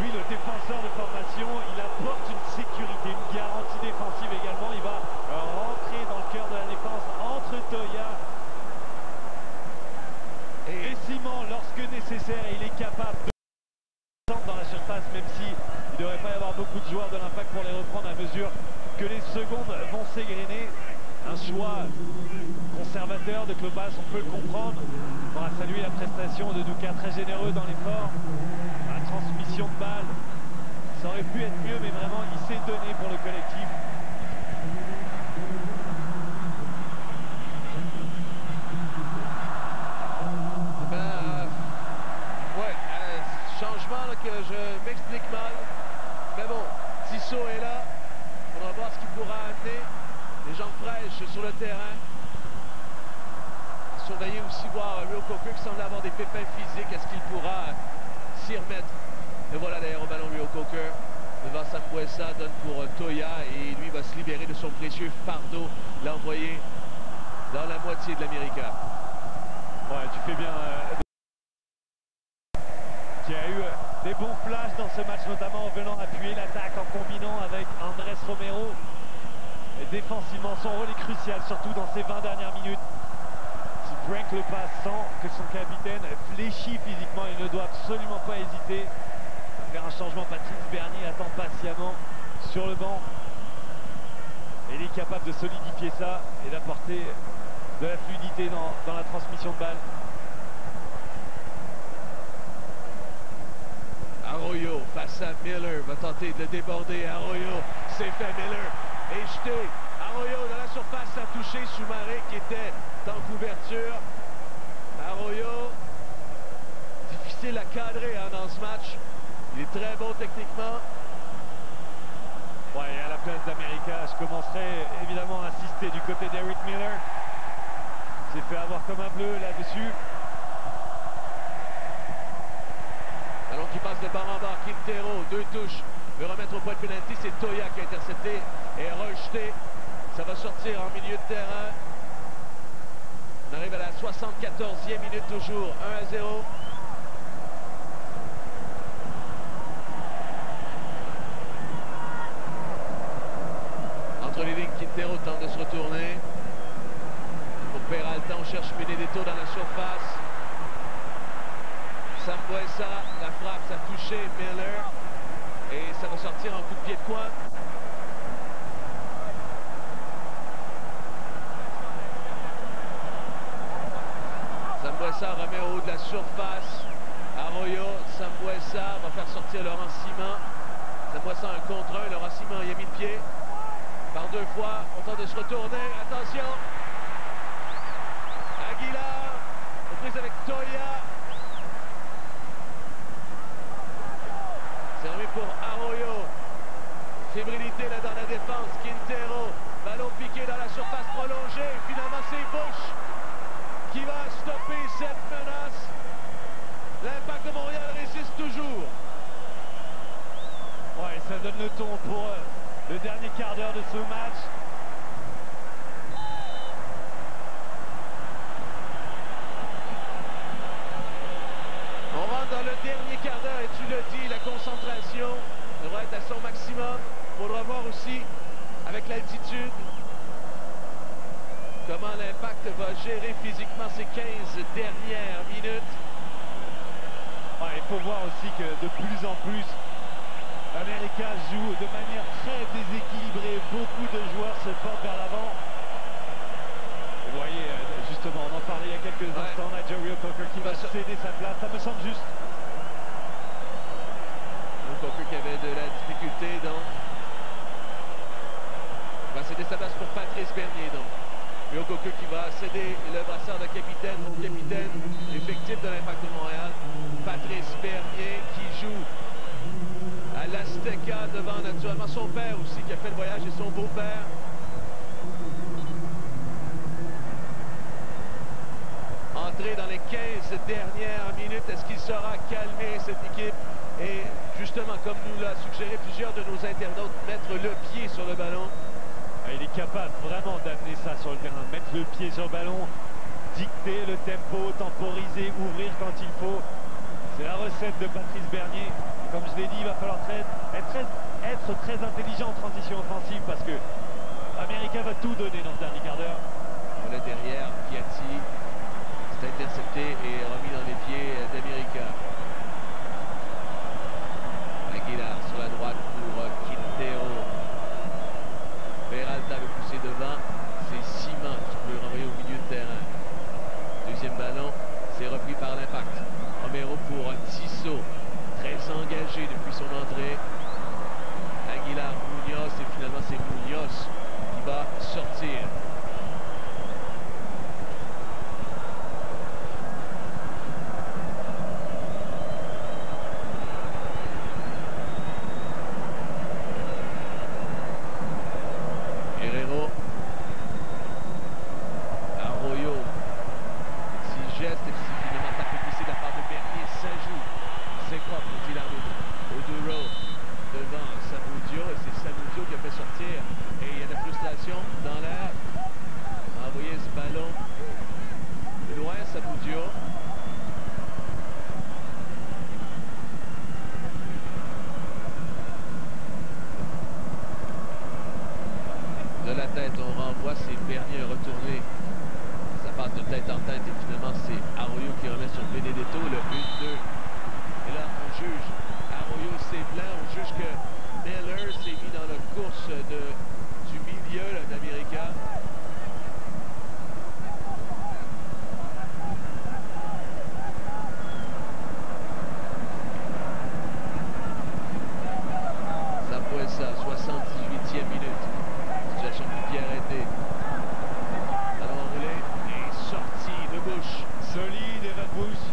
Lui, le défenseur de formation, il apporte une sécurité, une garantie défensive également. Il va rentrer dans le cœur de la défense entre Toya nécessaire et il est capable de descendre dans la surface, même si il ne devrait pas y avoir beaucoup de joueurs de l'Impact pour les reprendre à mesure que les secondes vont s'égrener. Un choix conservateur de Klopas, on peut le comprendre. On va saluer la prestation de Douka, très généreux dans l'effort. La transmission de balle, ça aurait pu être mieux, mais vraiment il s'est donné pour le collectif. Changement là, que je m'explique mal. Mais bon, Tissot est là. On va voir ce qu'il pourra amener. Les jambes fraîches sur le terrain. Surveiller aussi voir Rio Coker qui semble avoir des pépins physiques. Est-ce qu'il pourra s'y remettre? Et voilà d'ailleurs au ballon Rio Coker. Devant Sambuesa, donne pour Toya et lui va se libérer de son précieux fardeau. L'a envoyé dans la moitié de l'América. Ouais, tu fais bien. Qui a eu des bons flashs dans ce match, notamment en venant appuyer l'attaque, en combinant avec Andrés Romero. Et défensivement, son rôle est crucial, surtout dans ces 20 dernières minutes. Si Frank Klopas sent que son capitaine fléchit physiquement, il ne doit absolument pas hésiter à faire un changement. Patrice Bernier attend patiemment sur le banc. Et il est capable de solidifier ça et d'apporter de la fluidité dans la transmission de balle. Arroyo face à Miller, va tenter de le déborder. Arroyo, c'est fait. Miller est jeté. Arroyo dans la surface a touché Soumaré qui était en couverture. Arroyo, difficile à cadrer dans ce match. Il est très bon techniquement. Ouais, à la place d'América, je commencerai évidemment à insister du côté d'Eric Miller. Il s'est fait avoir comme un bleu là-dessus. Alors qui passe de barre en barre, Quintero, 2 touches, veut remettre au point de pénalty, c'est Toya qui a intercepté et rejeté. Ça va sortir en milieu de terrain. On arrive à la 74e minute toujours, 1-0. Entre les lignes, Quintero tente de se retourner. Pour Peralta, on cherche Benedetto dans la surface. Sambuesa, la frappe, ça a touché Miller et ça va sortir en coup de pied de coin. Sambuesa remet au haut de la surface. Arroyo, Sambuesa va faire sortir Laurent Simon. Sambuesa un contre un, Laurent Simon y a mis le pied. Par 2 fois, on tente de se retourner. Attention! Aguilar, reprise avec Toya. Servi pour Arroyo. Fébrilité là dans la défense. Quintero. Ballon piqué dans la surface prolongée. Finalement, c'est Bush qui va stopper cette menace. L'Impact de Montréal résiste toujours. Ouais, ça donne le ton pour le dernier quart d'heure de ce match. On rentre dans le dernier quart d'heure et tu le dis, la concentration devrait être à son maximum. Il faudra voir aussi avec l'altitude comment l'Impact va gérer physiquement ces 15 dernières minutes. Ouais, il faut voir aussi que de plus en plus América joue de manière très déséquilibrée. Beaucoup de joueurs se portent vers l'avant. Vous voyez, justement, on en parlait il y a quelques instants, Nigel Rio Coker qui va céder sa place. Ça me semble juste. Rio Coker qui avait de la difficulté, donc. Il va céder sa place pour Patrice Bernier, donc. Rio Coker qui va céder le brassard de capitaine au capitaine effectif de l'Impact de Montréal. Patrice Bernier qui joue à l'Azteca devant naturellement son père aussi qui a fait le voyage et son beau-père. Entré dans les 15 dernières minutes, est-ce qu'il saura calmer cette équipe et justement, comme nous l'a suggéré plusieurs de nos internautes, mettre le pied sur le ballon? Il est capable vraiment d'amener ça sur le terrain, mettre le pied sur le ballon, dicter le tempo, temporiser, ouvrir quand il faut. C'est la recette de Patrice Bernier. Comme je l'ai dit, il va falloir être très intelligent en transition offensive parce que América va tout donner dans ce dernier quart d'heure. Voilà derrière, Piatti, c'est intercepté et remis dans les pieds d'América. l'Impact. Romero pour Tissot, très engagé depuis son entrée. Aguilar, Munoz, et finalement c'est Munoz qui va sortir. Guerrero. Arroyo. Petit geste et puis finalement tapé poussé de la part de Bernier. Ça joue. C'est quoi pour Dilano? Oduro devant Samudio et c'est Samudio qui a fait sortir. Et il y a de la frustration dans l'air. Envoyer ce ballon loin, Samudio. De la tête, on renvoie, c'est Bernier retourné. Ça passe de tête en tête et finalement c'est Arroyo qui remet sur Benedetto, le 1-2. Et là, on juge. Arroyo c'est blanc, on juge que Miller s'est mis dans la course du milieu d'América. Zambuesa, 78e minute. Situation de pied arrêté. Ballon enroulé et sorti de bouche. Solide Evan Bush.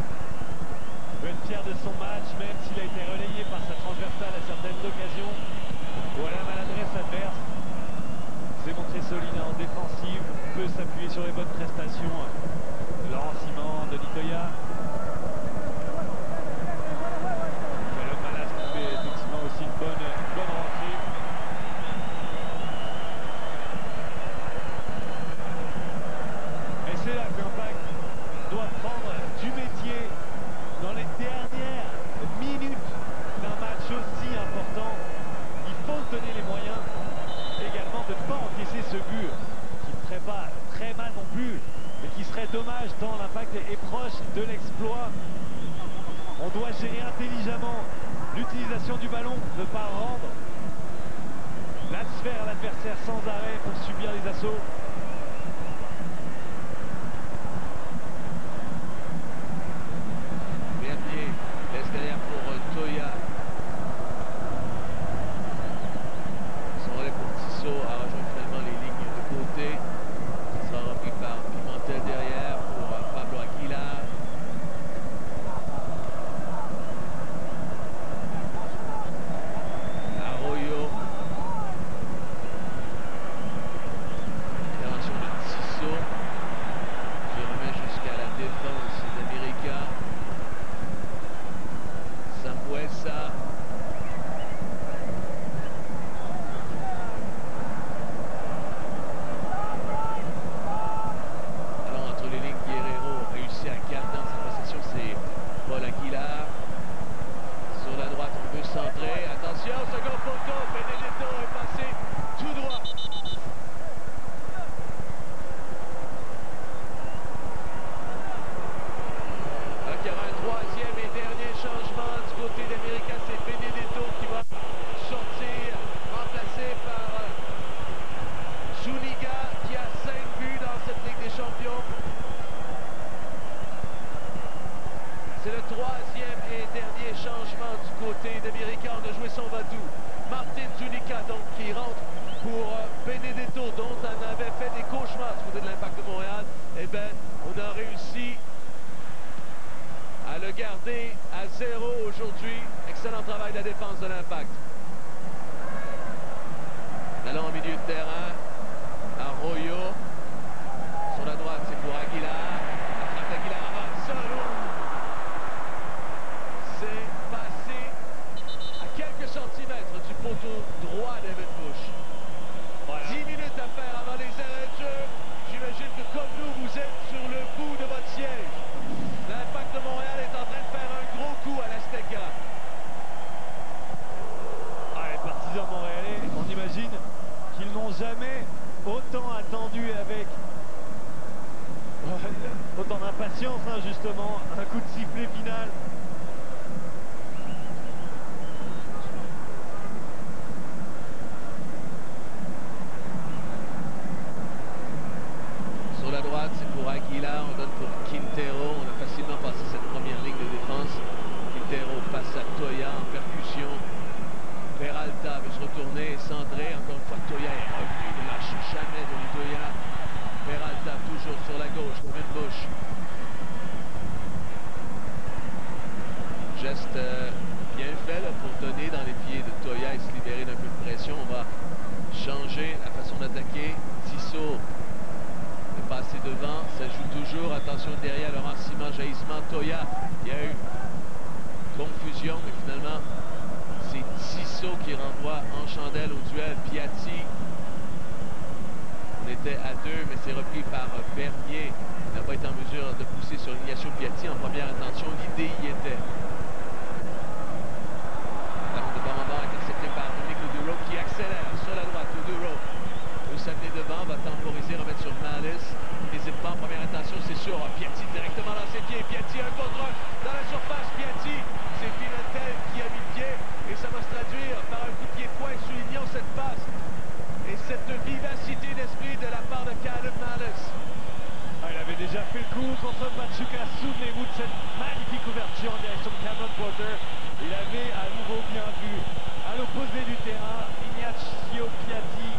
Peut être fier de son match, même s'il a été relayé par sa transversale à certaines occasions. Voilà maladresse adverse. S'est montré solide en défensive, peut s'appuyer sur les bonnes prestations. Laurent Simon, Denis Toya. Le Malas qui fait effectivement aussi une bonne rentrée. Et c'est là que l'Impact doit prendre du métier dans les dernières minutes d'un match aussi important. Il faut se donner les moyens également de ne pas encaisser ce but qui ne ferait pas très mal non plus, mais qui serait dommage tant l'Impact est proche de l'exploit. On doit gérer intelligemment l'utilisation du ballon, ne pas rendre la sphère à l'adversaire sans arrêt pour subir les assauts. Bernier laisse derrière pour Toya. Son relais pour Tissot a rejoint finalement les lignes de côté. Ça sera repris par Pimentel derrière pour Pablo Aguilar. Arroyo. Intervention de Tissot qui remet jusqu'à la défense d'América. Zambuesa. Alors entre les lignes, Guerrero réussit à garder dans sa possession, c'est Paul Aguilar. Sur la droite, on veut centrer. Attention, second poteau, Benedetto est passé tout droit. Alors qu'il y aura un troisième et dernier changement du côté d'América, c'est Benedetto qui va sortir, remplacé par Zuniga qui a 5 buts dans cette Ligue des Champions. C'est le troisième et dernier changement du côté d'América. On a joué son Vadou. Martin Zuniga donc qui rentre pour Benedetto dont on avait fait des cauchemars du côté de l'Impact de Montréal. Eh bien, on a réussi à le garder à 0 aujourd'hui. Excellent travail de la défense de l'Impact. Allons au milieu de terrain. Arroyo. Sur la droite, c'est pour Aguilar. La frappe d'Aguilar avant solo. C'est passé à quelques centimètres du poteau droit d'Evan Bush. Voilà. 10 minutes à faire avant les arrêts de jeu. J'imagine que comme nous, vous êtes sur le bout de votre siège. L'Impact de Montréal est en train de faire un gros coup à l'Azteca. Les partisans montréalais, on imagine qu'ils n'ont jamais autant attendu avec autant d'impatience, justement, un coup de sifflet final. Sur la droite, droite, c'est pour Aguilar, on donne pour Quintero. On a facilement passé cette première ligne de défense. Quintero passe à Toya en percussion. Peralta veut se retourner et centrer. Encore une fois, Toya est revenu, ne lâche jamais de Toya. Peralta toujours sur la gauche, Robin Bush. Geste bien fait là, pour donner dans les pieds de Toya et se libérer d'un peu de pression. On va changer la façon d'attaquer. Tissot est passé devant, ça joue toujours. Attention derrière, le ranciment, jaillissement. Toya, il y a eu confusion, mais finalement, c'est Tissot qui renvoie en chandelle au duel. Piatti, on était à 2, mais c'est repris par Bernier. Il n'a pas été en mesure de pousser sur Ignacio Piatti en première intention. L'idée y était. Qui accélère sur la droite, Oduro peut s'amener devant, va temporiser, remettre sur Malice, n'hésite pas en première intention, c'est sûr. Piatti directement dans ses pieds, Piatti un contre un dans la surface, Piatti, c'est Pimentel qui a mis le pied et ça va se traduire par un coup de pied de poing soulignant cette passe et cette vivacité d'esprit de la part de Caleb Malice. Il avait déjà fait le coup contre Pachuca, souvenez-vous de cette magnifique ouverture en direction de Cameron Porter. Il avait à nouveau bien vu à l'opposé du terrain, Ignacio Piatti,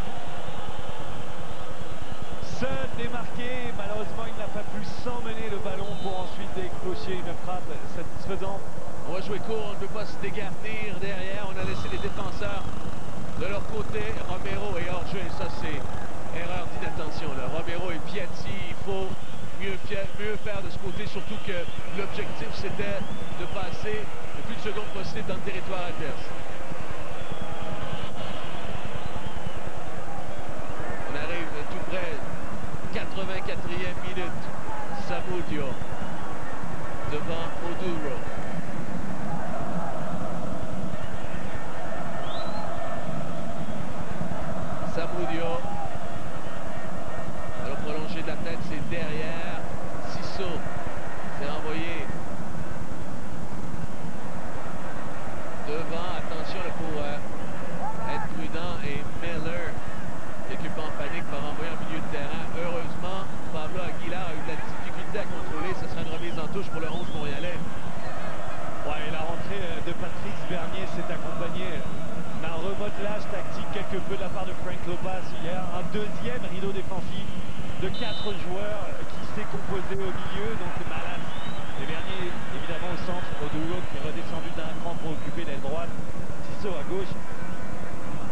seul démarqué. Malheureusement, il n'a pas pu s'emmener le ballon pour ensuite décrocher une frappe satisfaisante. On va jouer court, on ne peut pas se dégarnir derrière. On a laissé les défenseurs de leur côté. Romero est hors jeu et ça, c'est erreur d'inattention. Romero et Piatti, il faut mieux faire de ce côté, surtout que l'objectif, c'était de passer le plus de secondes possible dans le territoire adverse. On arrive tout près, 84e minute. Samudio devant Oduro. Samudio. Alors prolongé de la tête, c'est derrière. Tissot s'est envoyé devant. Attention là, pour être prudent. Et Miller, quelque peu en panique, va renvoyer en milieu de terrain. Heureusement, Pablo Aguilar a eu de la difficulté à contrôler. Ce sera une remise en touche pour le 11 montréalais. Ouais, et la rentrée de Patrice Bernier s'est accompagnée d'un remodelage tactique quelque peu de la part de Frank Lopez. Il y a un deuxième rideau défensif de 4 joueurs qui s'est composé au milieu. Donc Malas et Bernier évidemment au centre. Oduro qui est redescendu d'un cran pour occuper l'aile droite. Tissot à gauche.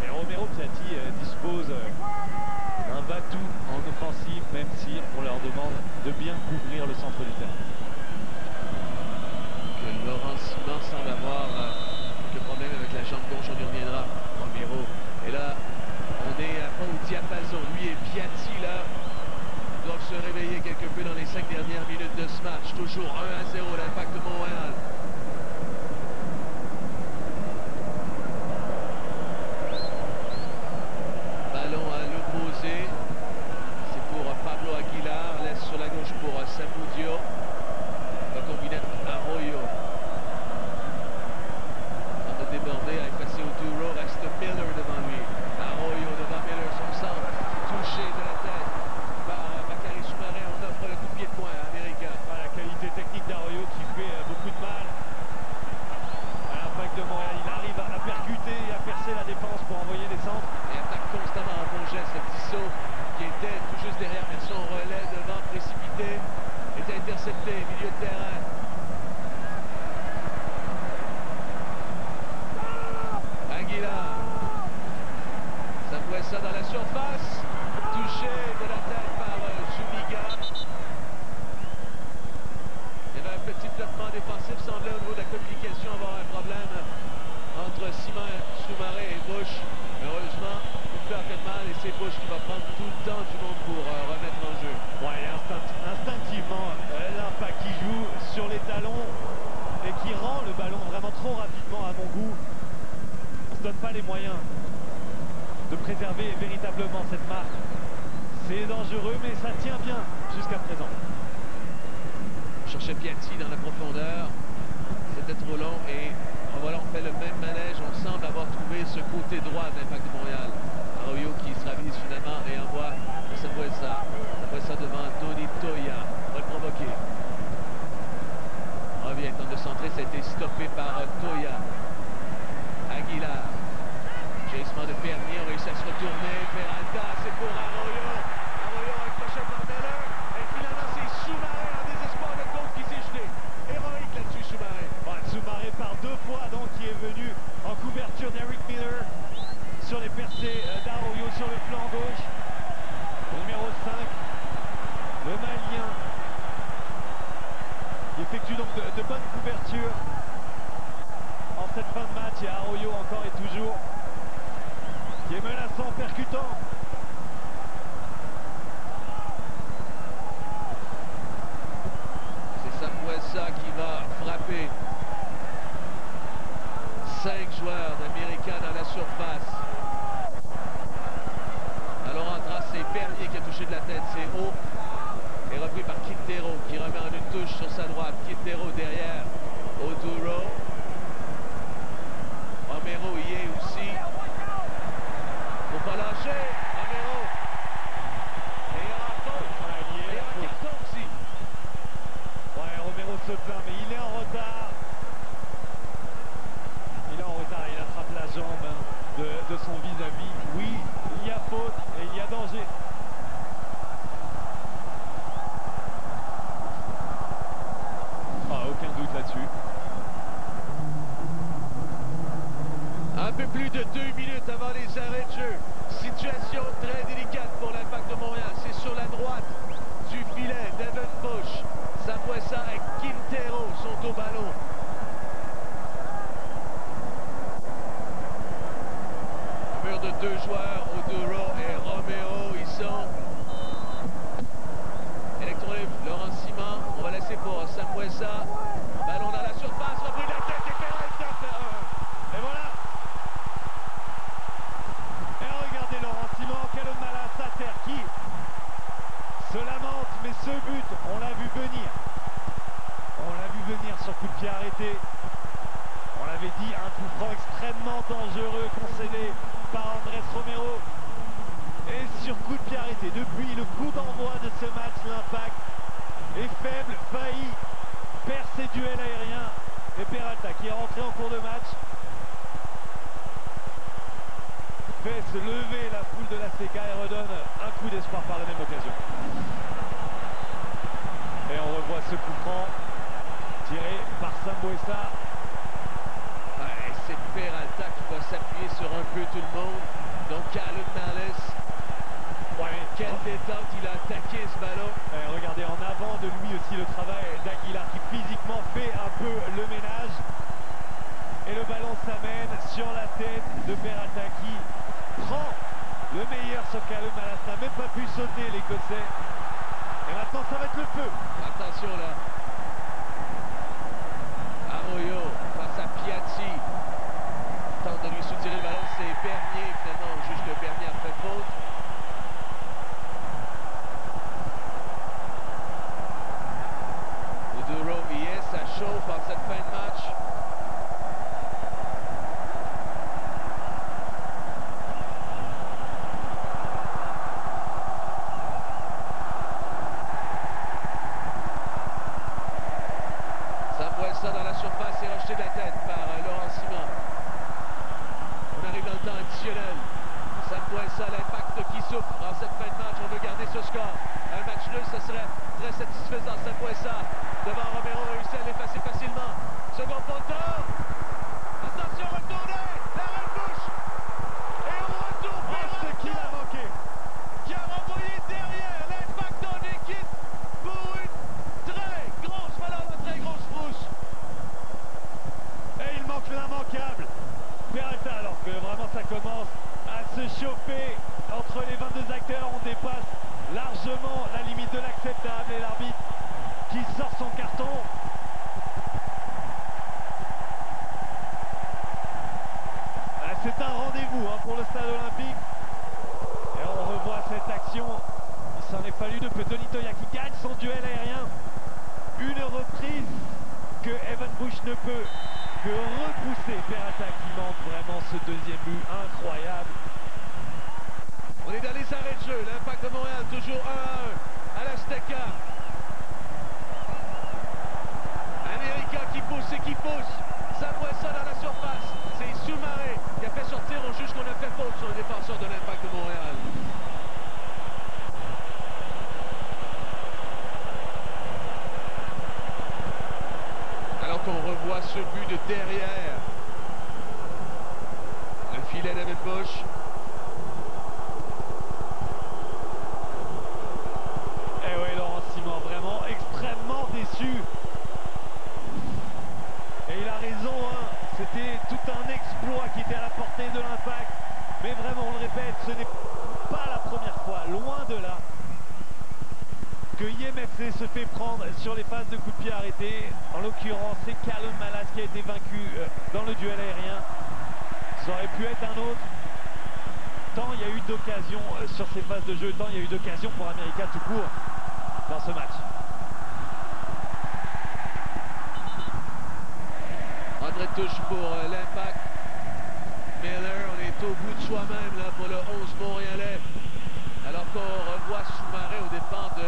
Et Romero Piatti dispose d'un batou en offensive, même si on leur demande de bien couvrir le centre du terrain. Laurent Simon semble avoir quelques problèmes avec la jambe gauche, on y reviendra. Romero. Et là, on est pas au diapason. Lui et Piatti, là, doivent se réveiller quelque peu dans les 5 dernières minutes de ce match. Toujours 1-0, l'Impact de Montréal. Ballon à l'opposé. C'est pour Pablo Aguilar. Laisse sur la gauche pour Samudio. Va combiner Arroyo. Débordé, a effacé Oduro, reste Miller devant lui. Arroyo devant Miller, son centre, touché de la tête par Bakary Soumaré. On offre le coup de pied de poing à América. La qualité technique d'Arroyo qui fait beaucoup de mal à l'Impact de Montréal. Il arrive à percuter et à percer la défense pour envoyer des centres. Et attaque constamment en bon geste. Tissot qui était tout juste derrière, mais son relais devant précipité était intercepté, milieu de terrain. Aguilar. Ça voit ça dans la surface. Touché de la tête par Zuniga. Il y avait un petit flottement défensif. Semblait au niveau de la communication avoir un problème entre Simon Soumaré et Bush. Heureusement, il fait un peu de mal et c'est Bush qui va prendre tout le temps du monde pour remettre en jeu. Ouais, instinctivement, l'Impact qui joue sur les talons et qui rend le ballon vraiment trop rapidement à mon goût. Ne donne pas les moyens de préserver véritablement cette marque. C'est dangereux, mais ça tient bien jusqu'à présent. Cherchait Piatti dans la profondeur. C'était trop long et voilà, on fait le même manège. On semble avoir trouvé ce côté droit de l'Impact de Montréal. Arroyo qui se ravise finalement et envoie Sambuesa. Sambuesa devant Doni Toya. tente de centrer, ça a été stoppé par Toya. Aguilar. Chasement de Bernier, on réussit à se retourner. Peralta, c'est pour Arroyo. Arroyo accroché par Miller. Et finalement, c'est Soumaré en désespoir de compte qui s'est jeté. Héroïque là-dessus, Soumaré. Ouais, Soumaré par 2 fois, donc, qui est venu en couverture d'Eric Miller sur les percées d'Arroyo sur le flanc gauche. Le numéro 5, le Malien, qui effectue donc de bonnes couvertures en cette fin de match. Et Arroyo encore et toujours, qui est menaçant, percutant. C'est Sambuesa qui va frapper. 5 joueurs d'América dans la surface. Alors en trace, c'est Bernier qui a touché de la tête, c'est haut. Et repris par Quintero qui remet en une touche sur sa droite. Quintero derrière Oduro. Romero y est aussi. Faut pas lâcher. Romero. Et il y aura faute. Et il y aura carton aussi. Ouais, Romero se plaint, mais il est en retard. Il est en retard, il attrape la jambe de son vis-à-vis. Oui, il y a faute et il y a danger. Aucun doute là-dessus. Un peu plus de 2 minutes avant les arrêts de jeu. Situation très délicate pour l'Impact de Montréal. C'est sur la droite du filet d'Evan Bush. Sambuesa et Quintero sont au ballon. Un mur de 2 joueurs, Oduro et Romero. Ils sont électro-libre. Laurent Simon, on va laisser pour Sambuesa. Ballon dans la surface, repris de la tête et Peralta fait 1. Et voilà. Et regardez Laurent Simon, quel malasse à terre qui se lamente, mais ce but, on l'a vu venir. On l'a vu venir sur coup de pied arrêté. On l'avait dit, un coup franc extrêmement dangereux concédé par Andrés Romero. Et sur coup de pied arrêté, depuis le coup d'envoi de ce match, l'Impact est faible, faillit, perd ses duels aériens. Et Peralta, qui est rentré en cours de match, fait se lever la foule de la CK et redonne un coup d'espoir par la même occasion. Et on revoit ce coup franc tiré par Sambuesa. Ouais, c'est Peralta qui va s'appuyer sur un peu tout le monde. Donc Callum Malice. Ouais, quelle détente, il a attaqué ce ballon. Et regardez en avant de lui aussi le travail d'Aguilar qui physiquement fait un peu le ménage. Et le ballon s'amène sur la tête de Peralta qui prend le meilleur sur Callum Malice. N'a même pas pu sauter l'Écossais. Et maintenant ça va être le feu. Attention là. Arroyo face à Piatti. Tente de lui soutirer le ballon, c'est Bernier. Finalement, on juge que Bernier a fait faute. Oduro y est, ça chauffe en cette fin de match. Sambuesa dans la surface est rejeté de la tête par Laurent Simon. On arrive dans le temps additionnel. Sambuesa, l'Impact qui souffre en cette fin de match. On veut garder ce score. Un match nul, ce serait très satisfaisant. Sambuesa devant Romero réussit à l'effacer facilement. Second poteau. Attention, retournez. L'arrêt de Bush. Et au retour, Ce qu'il a manqué. qui a renvoyé derrière l'Impact en équipe pour une très grosse valeur, une très grosse frousse. Et il manque l'immanquable. Peralta, alors que vraiment ça commence à se chauffer entre les 22 acteurs. On dépasse largement la limite de l'acceptable et l'arbitre qui sort son carton. C'est un rendez-vous pour le stade olympique. Et on revoit cette action. Il s'en est fallu de peu. Tony Toya qui gagne son duel aérien. Une reprise que Evan Bush ne peut que repousser. Peralta qui manque vraiment ce deuxième but incroyable. On est dans les arrêts de jeu. L'Impact de Montréal toujours 1-1 à l'Azteca. América qui pousse. voit ce but de derrière. Le filet d'Evenbush. Et oui, Laurent Simon, vraiment extrêmement déçu. Et il a raison, hein. C'était tout un exploit qui était à la portée de l'Impact. Mais vraiment, on le répète, ce n'est pas la première fois, loin de là, que IMFC se fait prendre sur les phases de coups de pied arrêtés. En l'occurrence, c'est Callum Malas qui a été vaincu dans le duel aérien. Ça aurait pu être un autre. Tant il y a eu d'occasions sur ces phases de jeu, tant il y a eu d'occasions pour America tout court dans ce match. Entrée de touche pour l'Impact. Miller, on est au bout de soi-même là pour le 11 montréalais. Alors qu'on revoit Soumaré au départ de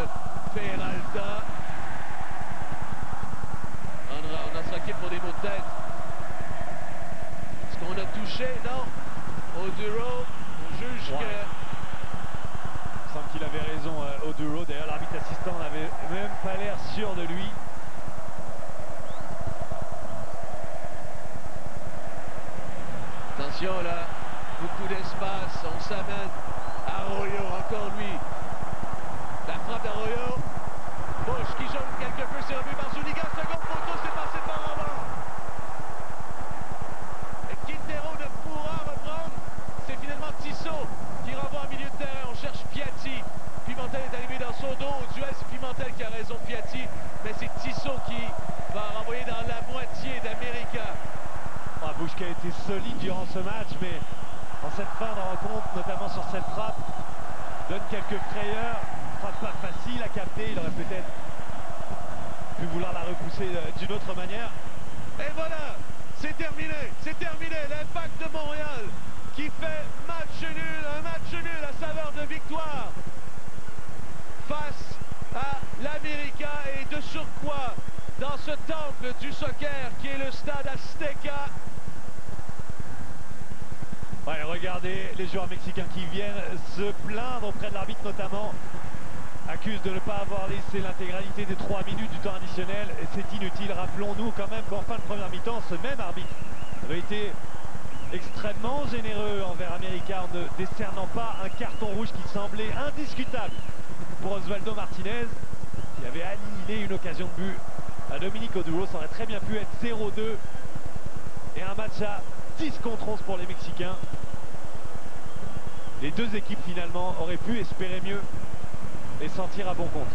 Peralta. On a saqué pour des mots de tête. Est-ce qu'on a touché? Non. Oduro, on juge que... Il semble qu'il avait raison, Oduro. D'ailleurs, l'arbitre assistant n'avait même pas l'air sûr de lui. Attention là, beaucoup d'espace, on s'amène. Arroyo, encore lui. La frappe d'Arroyo. Bush qui jongle quelque peu, c'est revu par Zuniga. Seconde photo, c'est passé par avant. Et Quintero ne pourra reprendre. C'est finalement Tissot qui renvoie en milieu de terrain. On cherche Piatti. Pimentel est arrivé dans son dos. Au duel, c'est Pimentel qui a raison de Piatti. Mais c'est Tissot qui va renvoyer dans la moitié d'América. Bush qui a été solide durant ce match, mais en cette fin de rencontre, notamment sur cette frappe, donne quelques frayeurs. Frappe pas facile à capter, il aurait peut-être pu vouloir la repousser d'une autre manière. Et voilà, c'est terminé, l'Impact de Montréal qui fait match nul, un match nul à saveur de victoire face à l'América et de surcroît dans ce temple du soccer qui est le stade Azteca. Ouais, regardez les joueurs mexicains qui viennent se plaindre auprès de l'arbitre notamment. Accusent de ne pas avoir laissé l'intégralité des 3 minutes du temps additionnel. C'est inutile. Rappelons-nous quand même qu'en fin de première mi-temps, ce même arbitre avait été extrêmement généreux envers America en ne décernant pas un carton rouge qui semblait indiscutable pour Osvaldo Martinez, qui avait annihilé une occasion de but à Dominique Oduro. Ça aurait très bien pu être 0-2 et un match à 10 contre 11 pour les Mexicains. Les deux équipes finalement auraient pu espérer mieux et sentir à bon compte.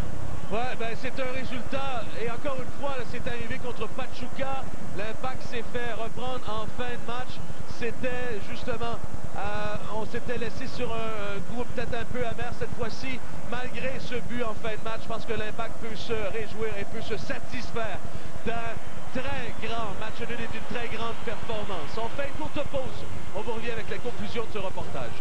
Ouais, ben c'est un résultat, et encore une fois, c'est arrivé contre Pachuca. L'Impact s'est fait reprendre en fin de match. C'était justement, on s'était laissé sur un goût peut-être un peu amer cette fois-ci, malgré ce but en fin de match, parce que l'Impact peut se réjouir et peut se satisfaire d'un très grand match nul et d'une très grande performance. On fait une courte pause, on vous revient avec les conclusions de ce reportage.